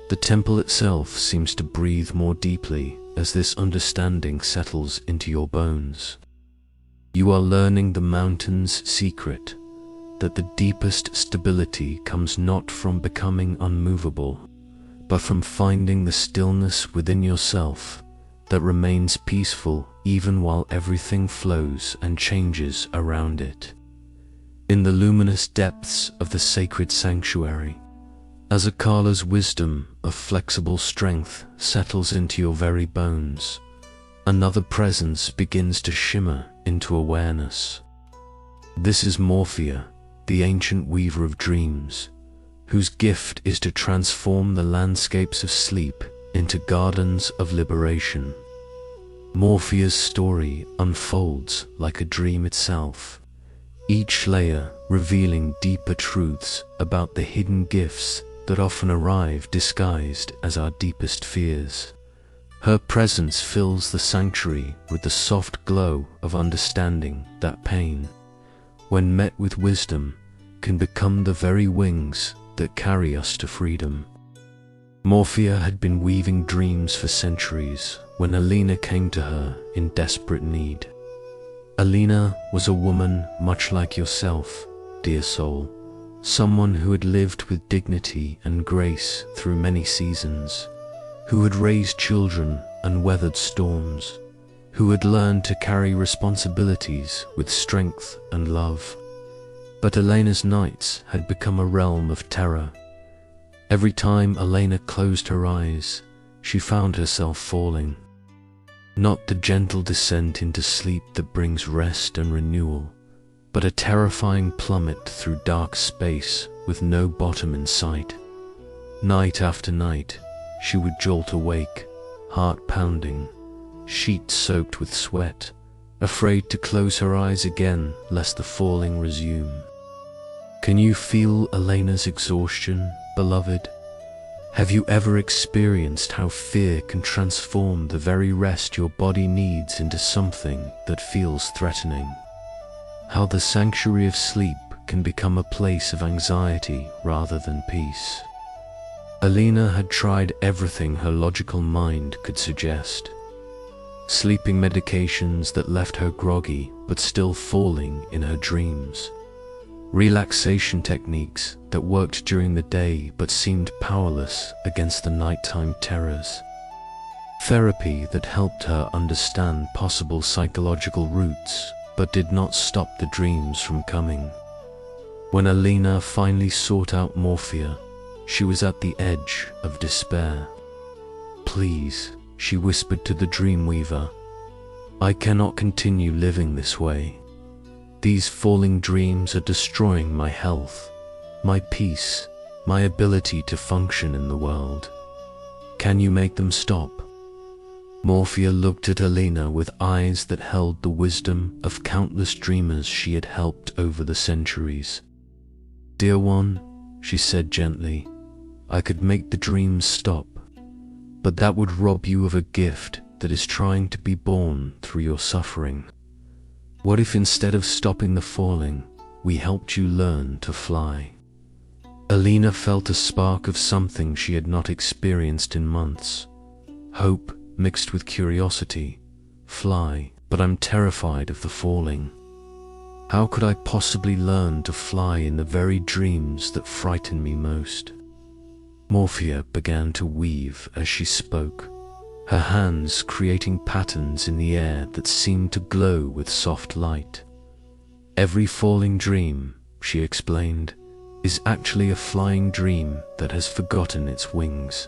The temple itself seems to breathe more deeply as this understanding settles into your bones. You are learning the mountain's secret, that the deepest stability comes not from becoming unmovable, but from finding the stillness within yourself that remains peaceful even while everything flows and changes around it. In the luminous depths of the sacred sanctuary, as Akala's wisdom of flexible strength settles into your very bones, another presence begins to shimmer into awareness. This is Morphia, the ancient weaver of dreams, whose gift is to transform the landscapes of sleep into gardens of liberation. Morphia's story unfolds like a dream itself, each layer revealing deeper truths about the hidden gifts that often arrive disguised as our deepest fears. Her presence fills the sanctuary with the soft glow of understanding that pain, when met with wisdom, can become the very wings that carry us to freedom. Morphia had been weaving dreams for centuries when Elena came to her in desperate need. Elena was a woman much like yourself, dear soul, someone who had lived with dignity and grace through many seasons, who had raised children and weathered storms, who had learned to carry responsibilities with strength and love. But Elena's nights had become a realm of terror. Every time Elena closed her eyes, she found herself falling. Not the gentle descent into sleep that brings rest and renewal, but a terrifying plummet through dark space with no bottom in sight. Night after night, she would jolt awake, heart pounding, sheets soaked with sweat, afraid to close her eyes again lest the falling resume. Can you feel Elena's exhaustion, beloved? Have you ever experienced how fear can transform the very rest your body needs into something that feels threatening? How the sanctuary of sleep can become a place of anxiety rather than peace. Elena had tried everything her logical mind could suggest. Sleeping medications that left her groggy but still falling in her dreams. Relaxation techniques that worked during the day but seemed powerless against the nighttime terrors. Therapy that helped her understand possible psychological roots but did not stop the dreams from coming. When Elena finally sought out morphia, she was at the edge of despair. "Please," she whispered to the Dreamweaver, "I cannot continue living this way. These falling dreams are destroying my health, my peace, my ability to function in the world. Can you make them stop?" Morphia looked at Elena with eyes that held the wisdom of countless dreamers she had helped over the centuries. "Dear one," she said gently, "I could make the dreams stop, but that would rob you of a gift that is trying to be born through your suffering. What if instead of stopping the falling, we helped you learn to fly?" Elena felt a spark of something she had not experienced in months. Hope mixed with curiosity. "Fly, but I'm terrified of the falling. How could I possibly learn to fly in the very dreams that frighten me most?" Morphia began to weave as she spoke, her hands creating patterns in the air that seemed to glow with soft light. "Every falling dream," she explained, "is actually a flying dream that has forgotten its wings.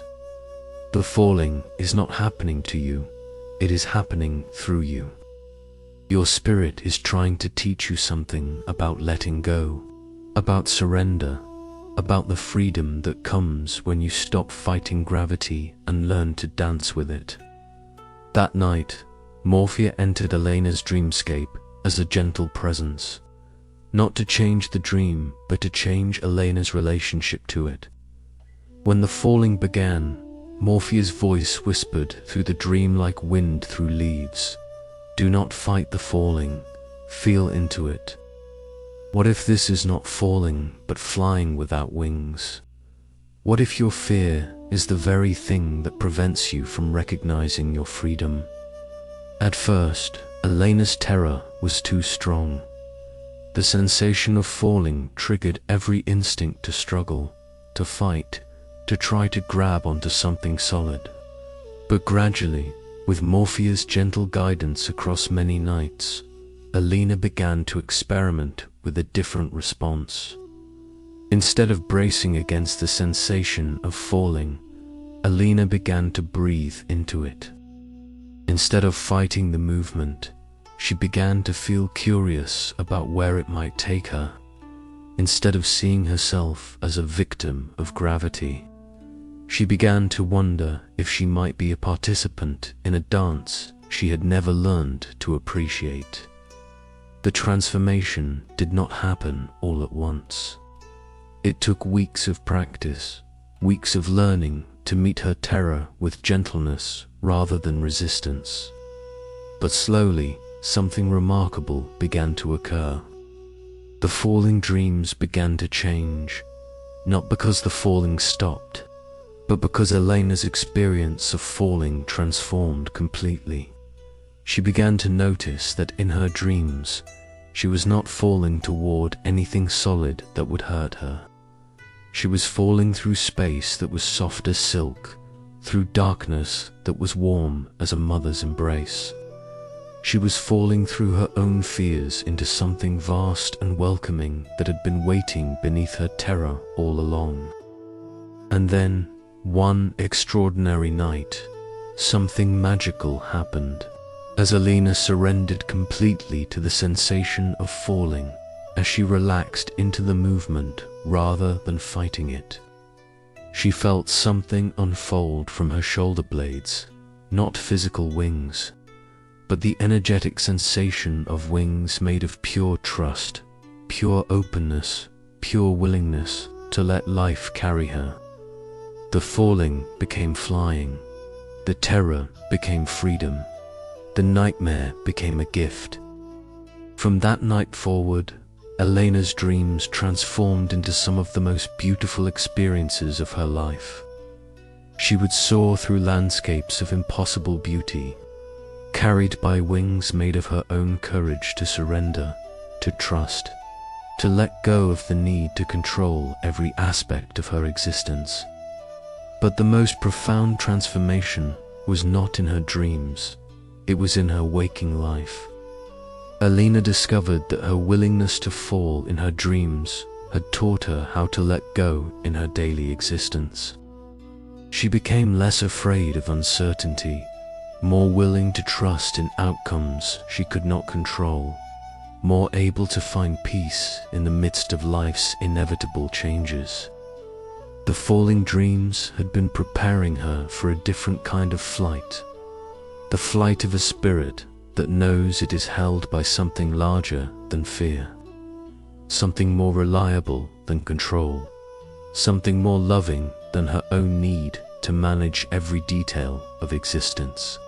The falling is not happening to you, it is happening through you. Your spirit is trying to teach you something about letting go, about surrender, about the freedom that comes when you stop fighting gravity and learn to dance with it." That night, Morphia entered Elena's dreamscape as a gentle presence, not to change the dream, but to change Elena's relationship to it. When the falling began, Morphia's voice whispered through the dream like wind through leaves, "Do not fight the falling, feel into it. What if this is not falling, but flying without wings? What if your fear is the very thing that prevents you from recognizing your freedom?" At first, Elena's terror was too strong. The sensation of falling triggered every instinct to struggle, to fight, to try to grab onto something solid. But gradually, with Morphia's gentle guidance across many nights, Elena began to experiment with a different response. Instead of bracing against the sensation of falling, Elena began to breathe into it. Instead of fighting the movement, she began to feel curious about where it might take her. Instead of seeing herself as a victim of gravity, she began to wonder if she might be a participant in a dance she had never learned to appreciate. The transformation did not happen all at once. It took weeks of practice, weeks of learning to meet her terror with gentleness rather than resistance. But slowly, something remarkable began to occur. The falling dreams began to change, not because the falling stopped, but because Elena's experience of falling transformed completely. She began to notice that in her dreams, she was not falling toward anything solid that would hurt her. She was falling through space that was soft as silk, through darkness that was warm as a mother's embrace. She was falling through her own fears into something vast and welcoming that had been waiting beneath her terror all along. And then, one extraordinary night, something magical happened. As Elena surrendered completely to the sensation of falling, as she relaxed into the movement rather than fighting it, she felt something unfold from her shoulder blades, not physical wings, but the energetic sensation of wings made of pure trust, pure openness, pure willingness to let life carry her. The falling became flying, the terror became freedom, the nightmare became a gift. From that night forward, Elena's dreams transformed into some of the most beautiful experiences of her life. She would soar through landscapes of impossible beauty, carried by wings made of her own courage to surrender, to trust, to let go of the need to control every aspect of her existence. But the most profound transformation was not in her dreams, it was in her waking life. Elena discovered that her willingness to fall in her dreams had taught her how to let go in her daily existence. She became less afraid of uncertainty, more willing to trust in outcomes she could not control, more able to find peace in the midst of life's inevitable changes. The falling dreams had been preparing her for a different kind of flight, the flight of a spirit that knows it is held by something larger than fear, something more reliable than control, something more loving than her own need to manage every detail of existence.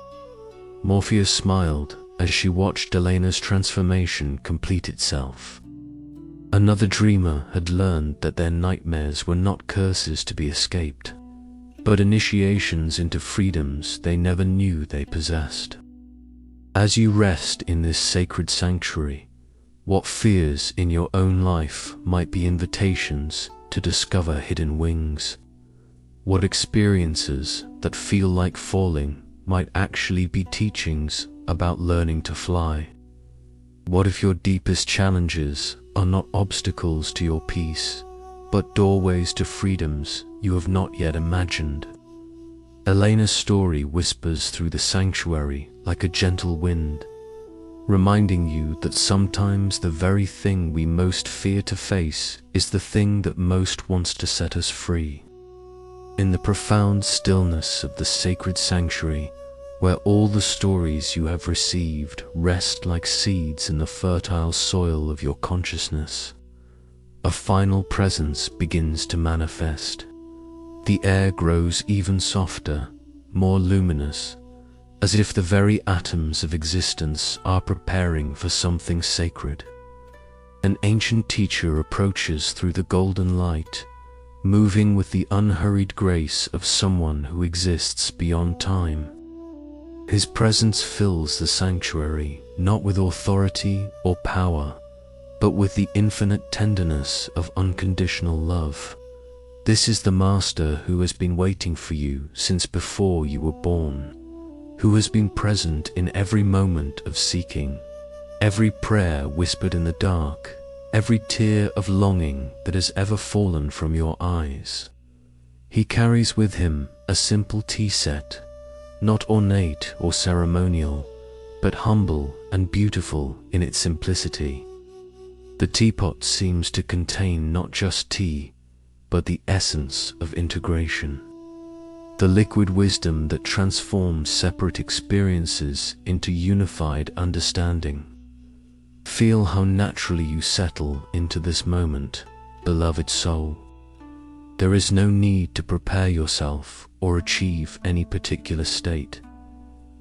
Morpheus smiled as she watched Elena's transformation complete itself. Another dreamer had learned that their nightmares were not curses to be escaped, but initiations into freedoms they never knew they possessed. As you rest in this sacred sanctuary, what fears in your own life might be invitations to discover hidden wings? What experiences that feel like falling might actually be teachings about learning to fly? What if your deepest challenges are not obstacles to your peace, but doorways to freedoms you have not yet imagined? Elena's story whispers through the sanctuary like a gentle wind, reminding you that sometimes the very thing we most fear to face is the thing that most wants to set us free. In the profound stillness of the sacred sanctuary, where all the stories you have received rest like seeds in the fertile soil of your consciousness, a final presence begins to manifest. The air grows even softer, more luminous, as if the very atoms of existence are preparing for something sacred. An ancient teacher approaches through the golden light, moving with the unhurried grace of someone who exists beyond time. His presence fills the sanctuary, not with authority or power, but with the infinite tenderness of unconditional love. This is the Master who has been waiting for you since before you were born, who has been present in every moment of seeking, every prayer whispered in the dark, every tear of longing that has ever fallen from your eyes. He carries with him a simple tea set, not ornate or ceremonial, but humble and beautiful in its simplicity. The teapot seems to contain not just tea, but the essence of integration, the liquid wisdom that transforms separate experiences into unified understanding. Feel how naturally you settle into this moment, beloved soul. There is no need to prepare yourself or achieve any particular state.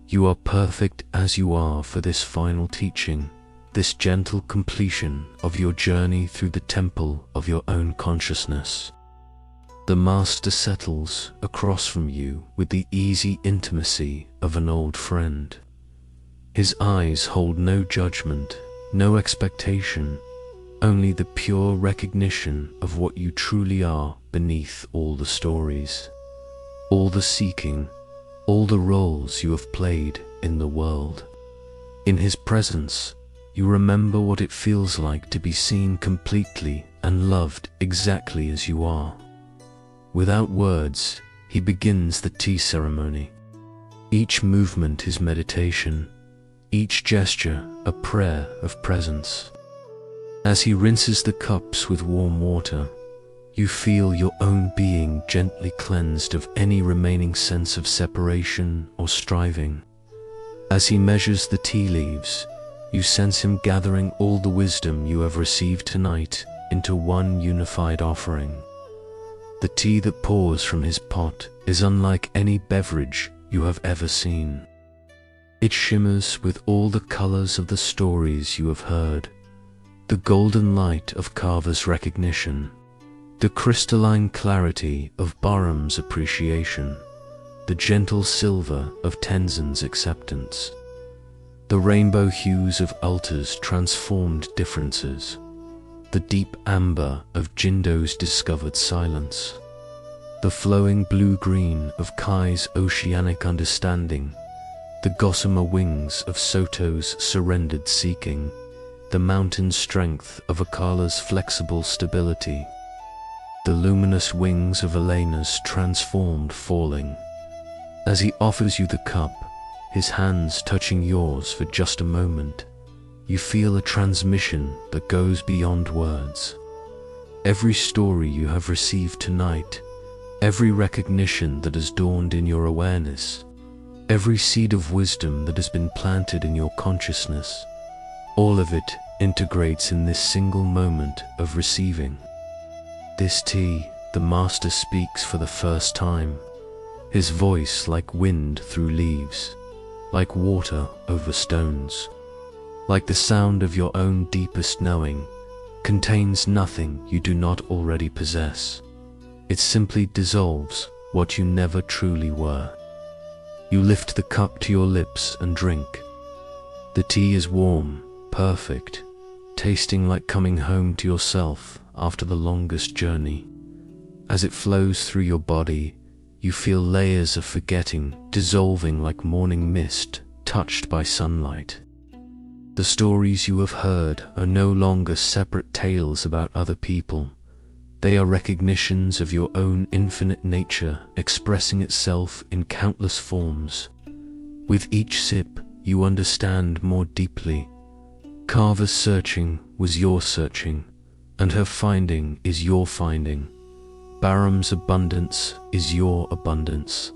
You are perfect as you are for this final teaching, this gentle completion of your journey through the temple of your own consciousness. The Master settles across from you with the easy intimacy of an old friend. His eyes hold no judgment, no expectation, only the pure recognition of what you truly are beneath all the stories, all the seeking, all the roles you have played in the world. In his presence, you remember what it feels like to be seen completely and loved exactly as you are. Without words, he begins the tea ceremony. Each movement is meditation, each gesture a prayer of presence. As he rinses the cups with warm water, you feel your own being gently cleansed of any remaining sense of separation or striving. As he measures the tea leaves, you sense him gathering all the wisdom you have received tonight into one unified offering. The tea that pours from his pot is unlike any beverage you have ever seen. It shimmers with all the colors of the stories you have heard, the golden light of Carver's recognition, the crystalline clarity of Bahram's appreciation, the gentle silver of Tenzin's acceptance, the rainbow hues of Ulta's transformed differences, the deep amber of Jindo's discovered silence, the flowing blue-green of Kai's oceanic understanding, the gossamer wings of Soto's surrendered seeking, the mountain strength of Akala's flexible stability, the luminous wings of Elena's transformed falling. As he offers you the cup, his hands touching yours for just a moment, you feel a transmission that goes beyond words. Every story you have received tonight, every recognition that has dawned in your awareness, every seed of wisdom that has been planted in your consciousness, all of it integrates in this single moment of receiving. This tea, the Master speaks for the first time, his voice like wind through leaves, like water over stones, like the sound of your own deepest knowing, contains nothing you do not already possess. It simply dissolves what you never truly were. You lift the cup to your lips and drink. The tea is warm, perfect, tasting like coming home to yourself after the longest journey. As it flows through your body, you feel layers of forgetting dissolving like morning mist touched by sunlight. The stories you have heard are no longer separate tales about other people. They are recognitions of your own infinite nature expressing itself in countless forms. With each sip, you understand more deeply. Carver's searching was your searching, and her finding is your finding. Bahram's abundance is your abundance.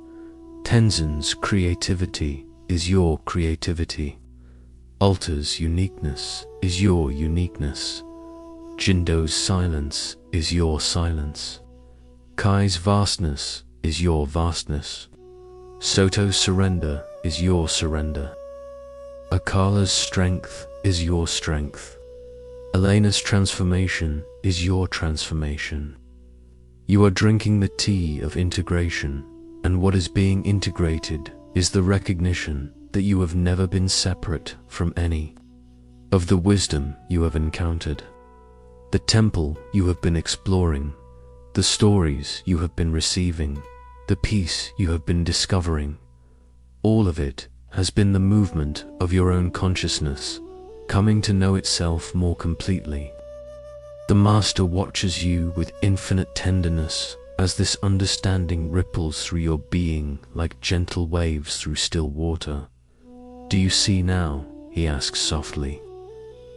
Tenzin's creativity is your creativity. Ulta's uniqueness is your uniqueness. Jindo's silence is your silence. Kai's vastness is your vastness. Soto's surrender is your surrender. Akala's strength is your strength. Elena's transformation is your transformation. You are drinking the tea of integration, and what is being integrated is the recognition that you have never been separate from any, of the wisdom you have encountered, the temple you have been exploring, the stories you have been receiving, the peace you have been discovering. All of it has been the movement of your own consciousness, coming to know itself more completely. The Master watches you with infinite tenderness as this understanding ripples through your being like gentle waves through still water. Do you see now? He asks softly.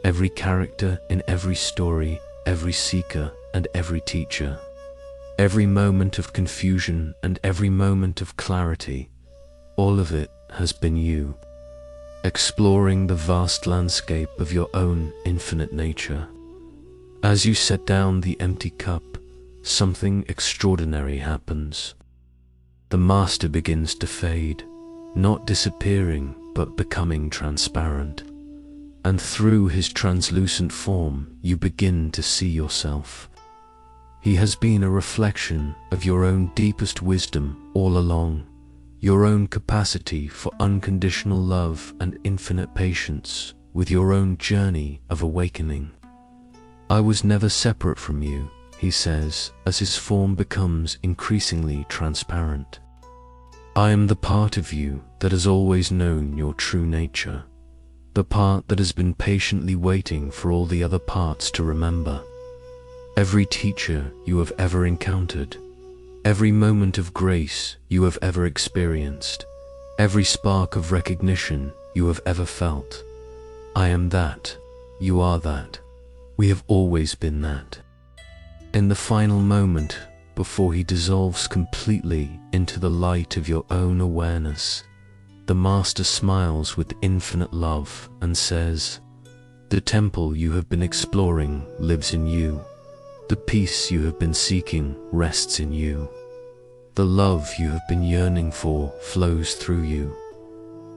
Every character in every story, every seeker and every teacher. Every moment of confusion and every moment of clarity, all of it has been you, exploring the vast landscape of your own infinite nature. As you set down the empty cup, something extraordinary happens. The Master begins to fade, not disappearing, but becoming transparent. And through his translucent form, you begin to see yourself. He has been a reflection of your own deepest wisdom all along, your own capacity for unconditional love and infinite patience with your own journey of awakening. I was never separate from you, he says, as his form becomes increasingly transparent. I am the part of you that has always known your true nature, the part that has been patiently waiting for all the other parts to remember. Every teacher you have ever encountered, every moment of grace you have ever experienced, every spark of recognition you have ever felt. I am that, you are that, we have always been that. In the final moment, before he dissolves completely into the light of your own awareness, the Master smiles with infinite love and says, "The temple you have been exploring lives in you. The peace you have been seeking rests in you. The love you have been yearning for flows through you.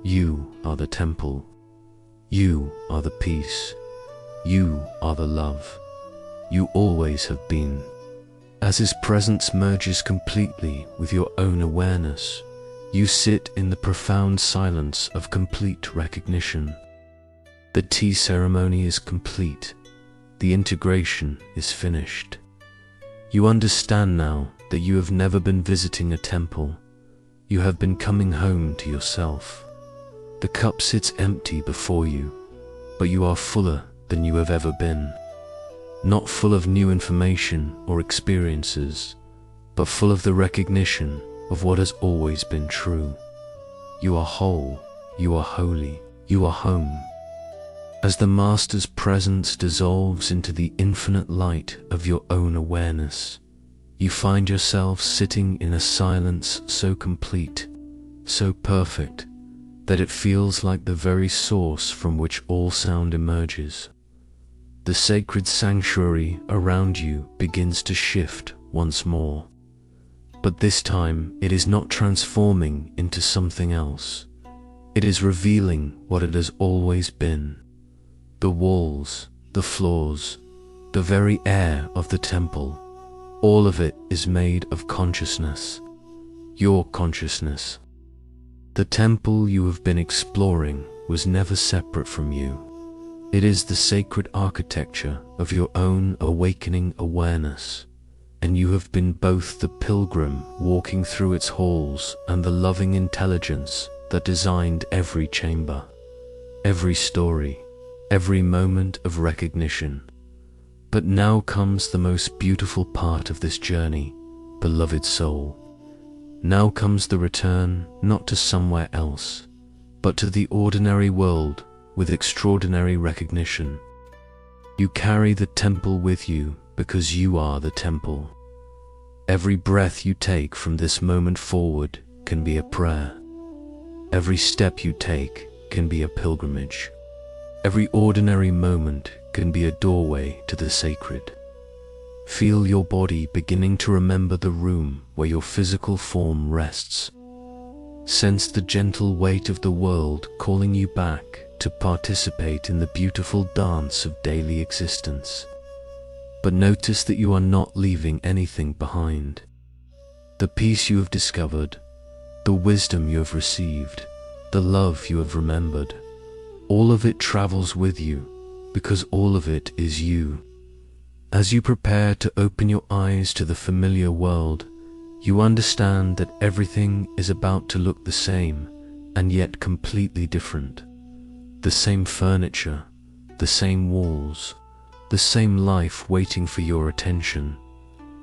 You are the temple. You are the peace. You are the love. You always have been. As His presence merges completely with your own awareness, you sit in the profound silence of complete recognition. The tea ceremony is complete. The integration is finished. You understand now that you have never been visiting a temple. You have been coming home to yourself. The cup sits empty before you, but you are fuller than you have ever been. Not full of new information or experiences, but full of the recognition of what has always been true. You are whole, you are holy, you are home. As the Master's presence dissolves into the infinite light of your own awareness, you find yourself sitting in a silence so complete, so perfect, that it feels like the very source from which all sound emerges. The sacred sanctuary around you begins to shift once more. But this time it is not transforming into something else. It is revealing what it has always been. The walls, the floors, the very air of the temple, all of it is made of consciousness, your consciousness. The temple you have been exploring was never separate from you. It is the sacred architecture of your own awakening awareness, and you have been both the pilgrim walking through its halls and the loving intelligence that designed every chamber, every story, every moment of recognition. But now comes the most beautiful part of this journey, beloved soul. Now comes the return not to somewhere else, but to the ordinary world with extraordinary recognition. You carry the temple with you because you are the temple. Every breath you take from this moment forward can be a prayer. Every step you take can be a pilgrimage. Every ordinary moment can be a doorway to the sacred. Feel your body beginning to remember the room where your physical form rests. Sense the gentle weight of the world calling you back to participate in the beautiful dance of daily existence. But notice that you are not leaving anything behind. The peace you have discovered, the wisdom you have received, the love you have remembered, all of it travels with you because all of it is you. As you prepare to open your eyes to the familiar world, you understand that everything is about to look the same and yet completely different. The same furniture, the same walls, the same life waiting for your attention,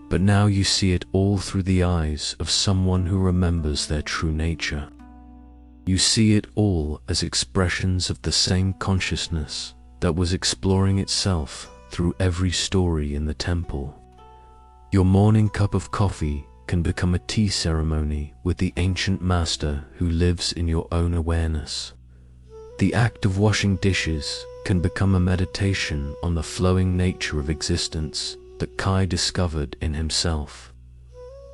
but now you see it all through the eyes of someone who remembers their true nature. You see it all as expressions of the same consciousness that was exploring itself through every story in the temple. Your morning cup of coffee can become a tea ceremony with the ancient master who lives in your own awareness. The act of washing dishes can become a meditation on the flowing nature of existence that Kai discovered in himself.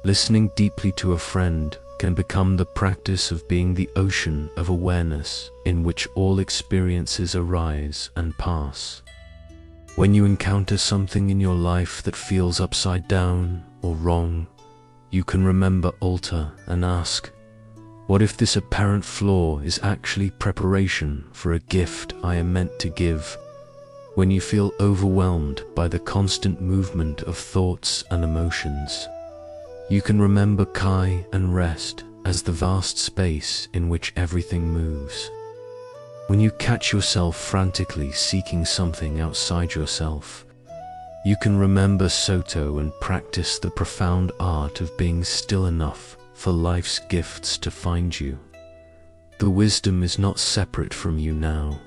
Listening deeply to a friend can become the practice of being the ocean of awareness in which all experiences arise and pass. When you encounter something in your life that feels upside down or wrong, you can remember Ulta and ask, what if this apparent flaw is actually preparation for a gift I am meant to give? When you feel overwhelmed by the constant movement of thoughts and emotions, you can remember Kai and rest as the vast space in which everything moves. When you catch yourself frantically seeking something outside yourself, you can remember Soto and practice the profound art of being still enough for life's gifts to find you. The wisdom is not separate from you now.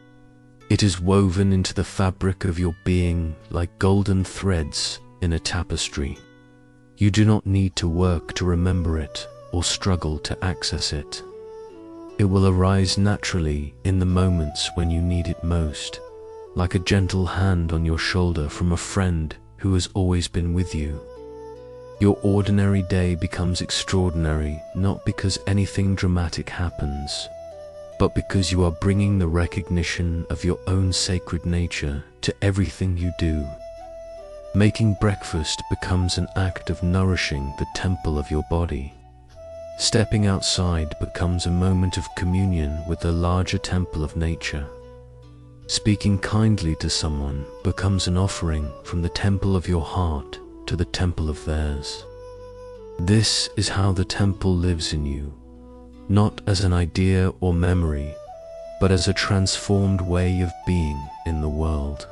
It is woven into the fabric of your being like golden threads in a tapestry. You do not need to work to remember it or struggle to access it. It will arise naturally in the moments when you need it most, like a gentle hand on your shoulder from a friend who has always been with you. Your ordinary day becomes extraordinary not because anything dramatic happens, but because you are bringing the recognition of your own sacred nature to everything you do. Making breakfast becomes an act of nourishing the temple of your body. Stepping outside becomes a moment of communion with the larger temple of nature. Speaking kindly to someone becomes an offering from the temple of your heart to the temple of theirs. This is how the temple lives in you, not as an idea or memory, but as a transformed way of being in the world.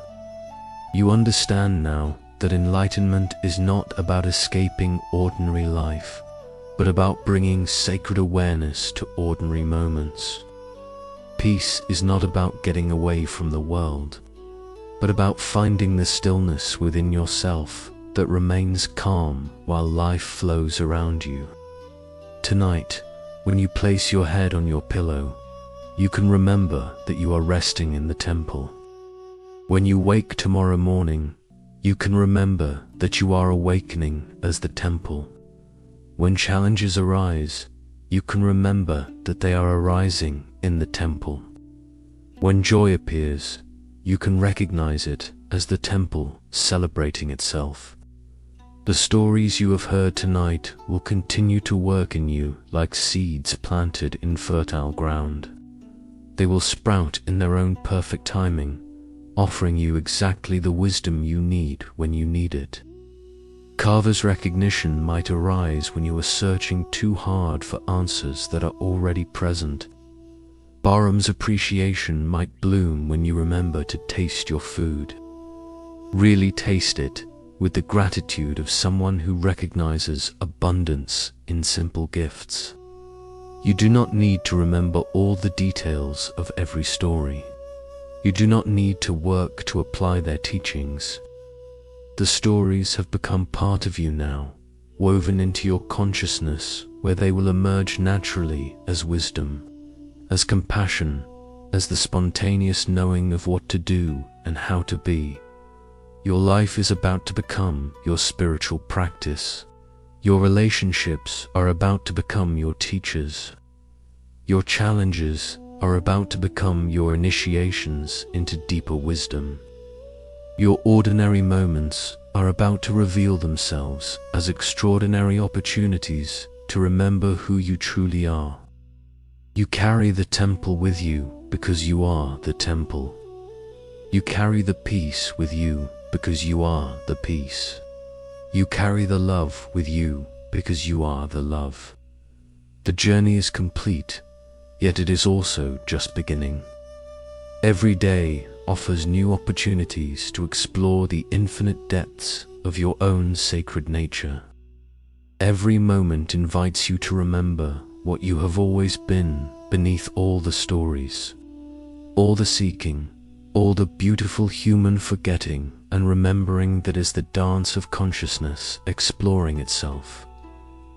You understand now that enlightenment is not about escaping ordinary life, but about bringing sacred awareness to ordinary moments. Peace is not about getting away from the world, but about finding the stillness within yourself that remains calm while life flows around you. Tonight, when you place your head on your pillow, you can remember that you are resting in the temple. When you wake tomorrow morning, you can remember that you are awakening as the temple. When challenges arise, you can remember that they are arising in the temple. When joy appears, you can recognize it as the temple celebrating itself. The stories you have heard tonight will continue to work in you like seeds planted in fertile ground. They will sprout in their own perfect timing, offering you exactly the wisdom you need when you need it. Carver's recognition might arise when you are searching too hard for answers that are already present. Bahram's appreciation might bloom when you remember to taste your food. Really taste it with the gratitude of someone who recognizes abundance in simple gifts. You do not need to remember all the details of every story. You do not need to work to apply their teachings. The stories have become part of you now, woven into your consciousness, where they will emerge naturally as wisdom, as compassion, as the spontaneous knowing of what to do and how to be. Your life is about to become your spiritual practice. Your relationships are about to become your teachers. Your challenges are about to become your initiations into deeper wisdom. Your ordinary moments are about to reveal themselves as extraordinary opportunities to remember who you truly are. You carry the temple with you because you are the temple. You carry the peace with you because you are the peace. You carry the love with you because you are the love. The journey is complete, yet it is also just beginning. Every day offers new opportunities to explore the infinite depths of your own sacred nature. Every moment invites you to remember what you have always been beneath all the stories, all the seeking, all the beautiful human forgetting and remembering that is the dance of consciousness exploring itself.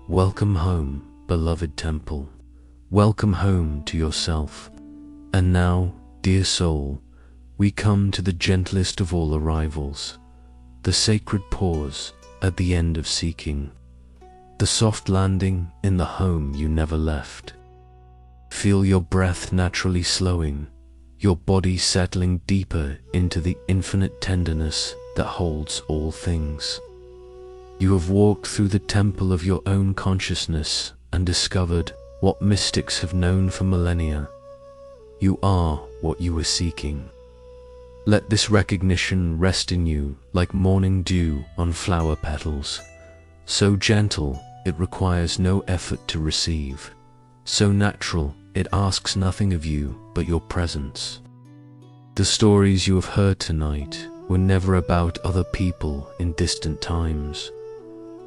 Welcome home, beloved temple. Welcome home to yourself. And now, dear soul, we come to the gentlest of all arrivals, the sacred pause at the end of seeking, the soft landing in the home you never left. Feel your breath naturally slowing, your body settling deeper into the infinite tenderness that holds all things. You have walked through the temple of your own consciousness and discovered what mystics have known for millennia. You are what you were seeking. Let this recognition rest in you like morning dew on flower petals, so gentle it requires no effort to receive, so natural it asks nothing of you but your presence. The stories you have heard tonight were never about other people in distant times.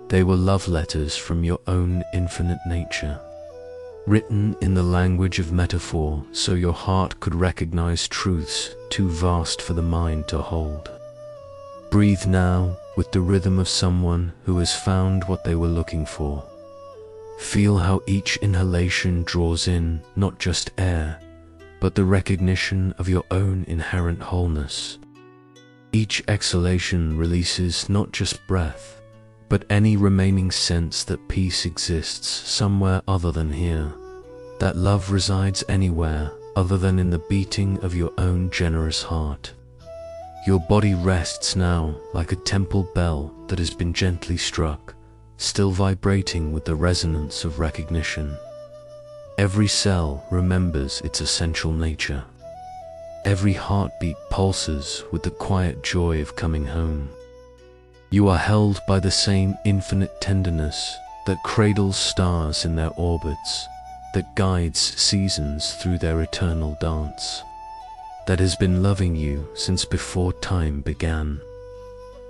They were love letters from your own infinite nature, written in the language of metaphor so your heart could recognize truths too vast for the mind to hold. Breathe now with the rhythm of someone who has found what they were looking for. Feel how each inhalation draws in not just air, but the recognition of your own inherent wholeness. Each exhalation releases not just breath, but any remaining sense that peace exists somewhere other than here, that love resides anywhere other than in the beating of your own generous heart. Your body rests now like a temple bell that has been gently struck, still vibrating with the resonance of recognition. Every cell remembers its essential nature. Every heartbeat pulses with the quiet joy of coming home. You are held by the same infinite tenderness that cradles stars in their orbits, that guides seasons through their eternal dance, that has been loving you since before time began.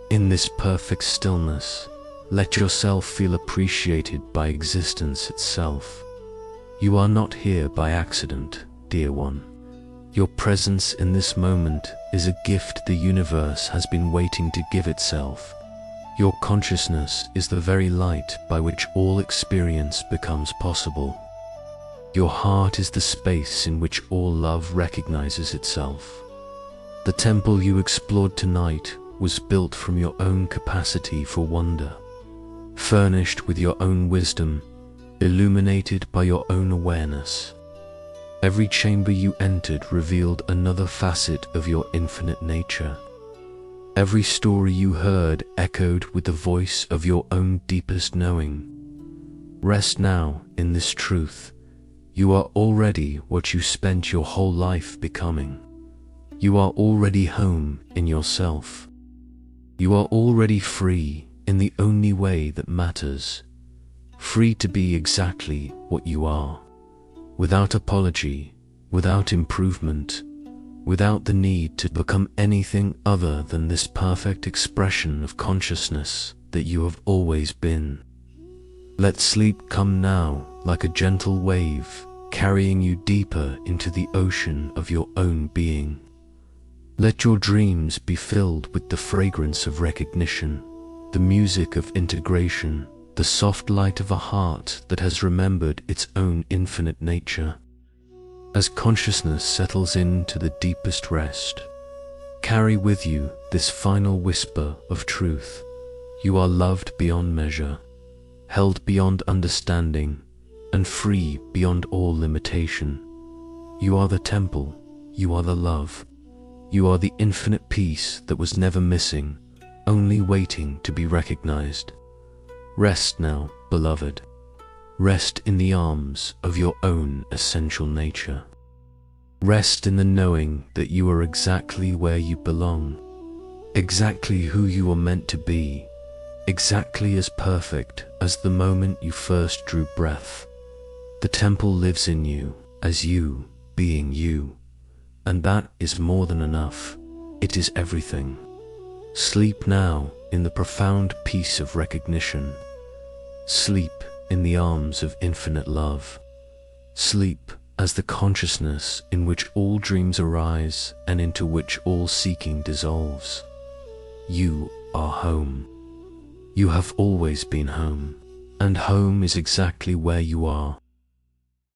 In this perfect stillness, let yourself feel appreciated by existence itself. You are not here by accident, dear one. Your presence in this moment is a gift the universe has been waiting to give itself. Your consciousness is the very light by which all experience becomes possible. Your heart is the space in which all love recognizes itself. The temple you explored tonight was built from your own capacity for wonder, furnished with your own wisdom, illuminated by your own awareness. Every chamber you entered revealed another facet of your infinite nature. Every story you heard echoed with the voice of your own deepest knowing. Rest now in this truth. You are already what you spent your whole life becoming. You are already home in yourself. You are already free in the only way that matters. Free to be exactly what you are, without apology, without improvement, without the need to become anything other than this perfect expression of consciousness that you have always been. Let sleep come now like a gentle wave, carrying you deeper into the ocean of your own being. Let your dreams be filled with the fragrance of recognition, the music of integration, the soft light of a heart that has remembered its own infinite nature. As consciousness settles into the deepest rest, carry with you this final whisper of truth. You are loved beyond measure, held beyond understanding, and free beyond all limitation. You are the temple, you are the love, you are the infinite peace that was never missing, only waiting to be recognized. Rest now, beloved. Rest in the arms of your own essential nature. Rest in the knowing that you are exactly where you belong, exactly who you are meant to be, exactly as perfect as the moment you first drew breath. The temple lives in you as you, being you, and that is more than enough. It is everything. Sleep now in the profound peace of recognition. Sleep in the arms of infinite love. Sleep as the consciousness in which all dreams arise and into which all seeking dissolves. You are home. You have always been home, and home is exactly where you are.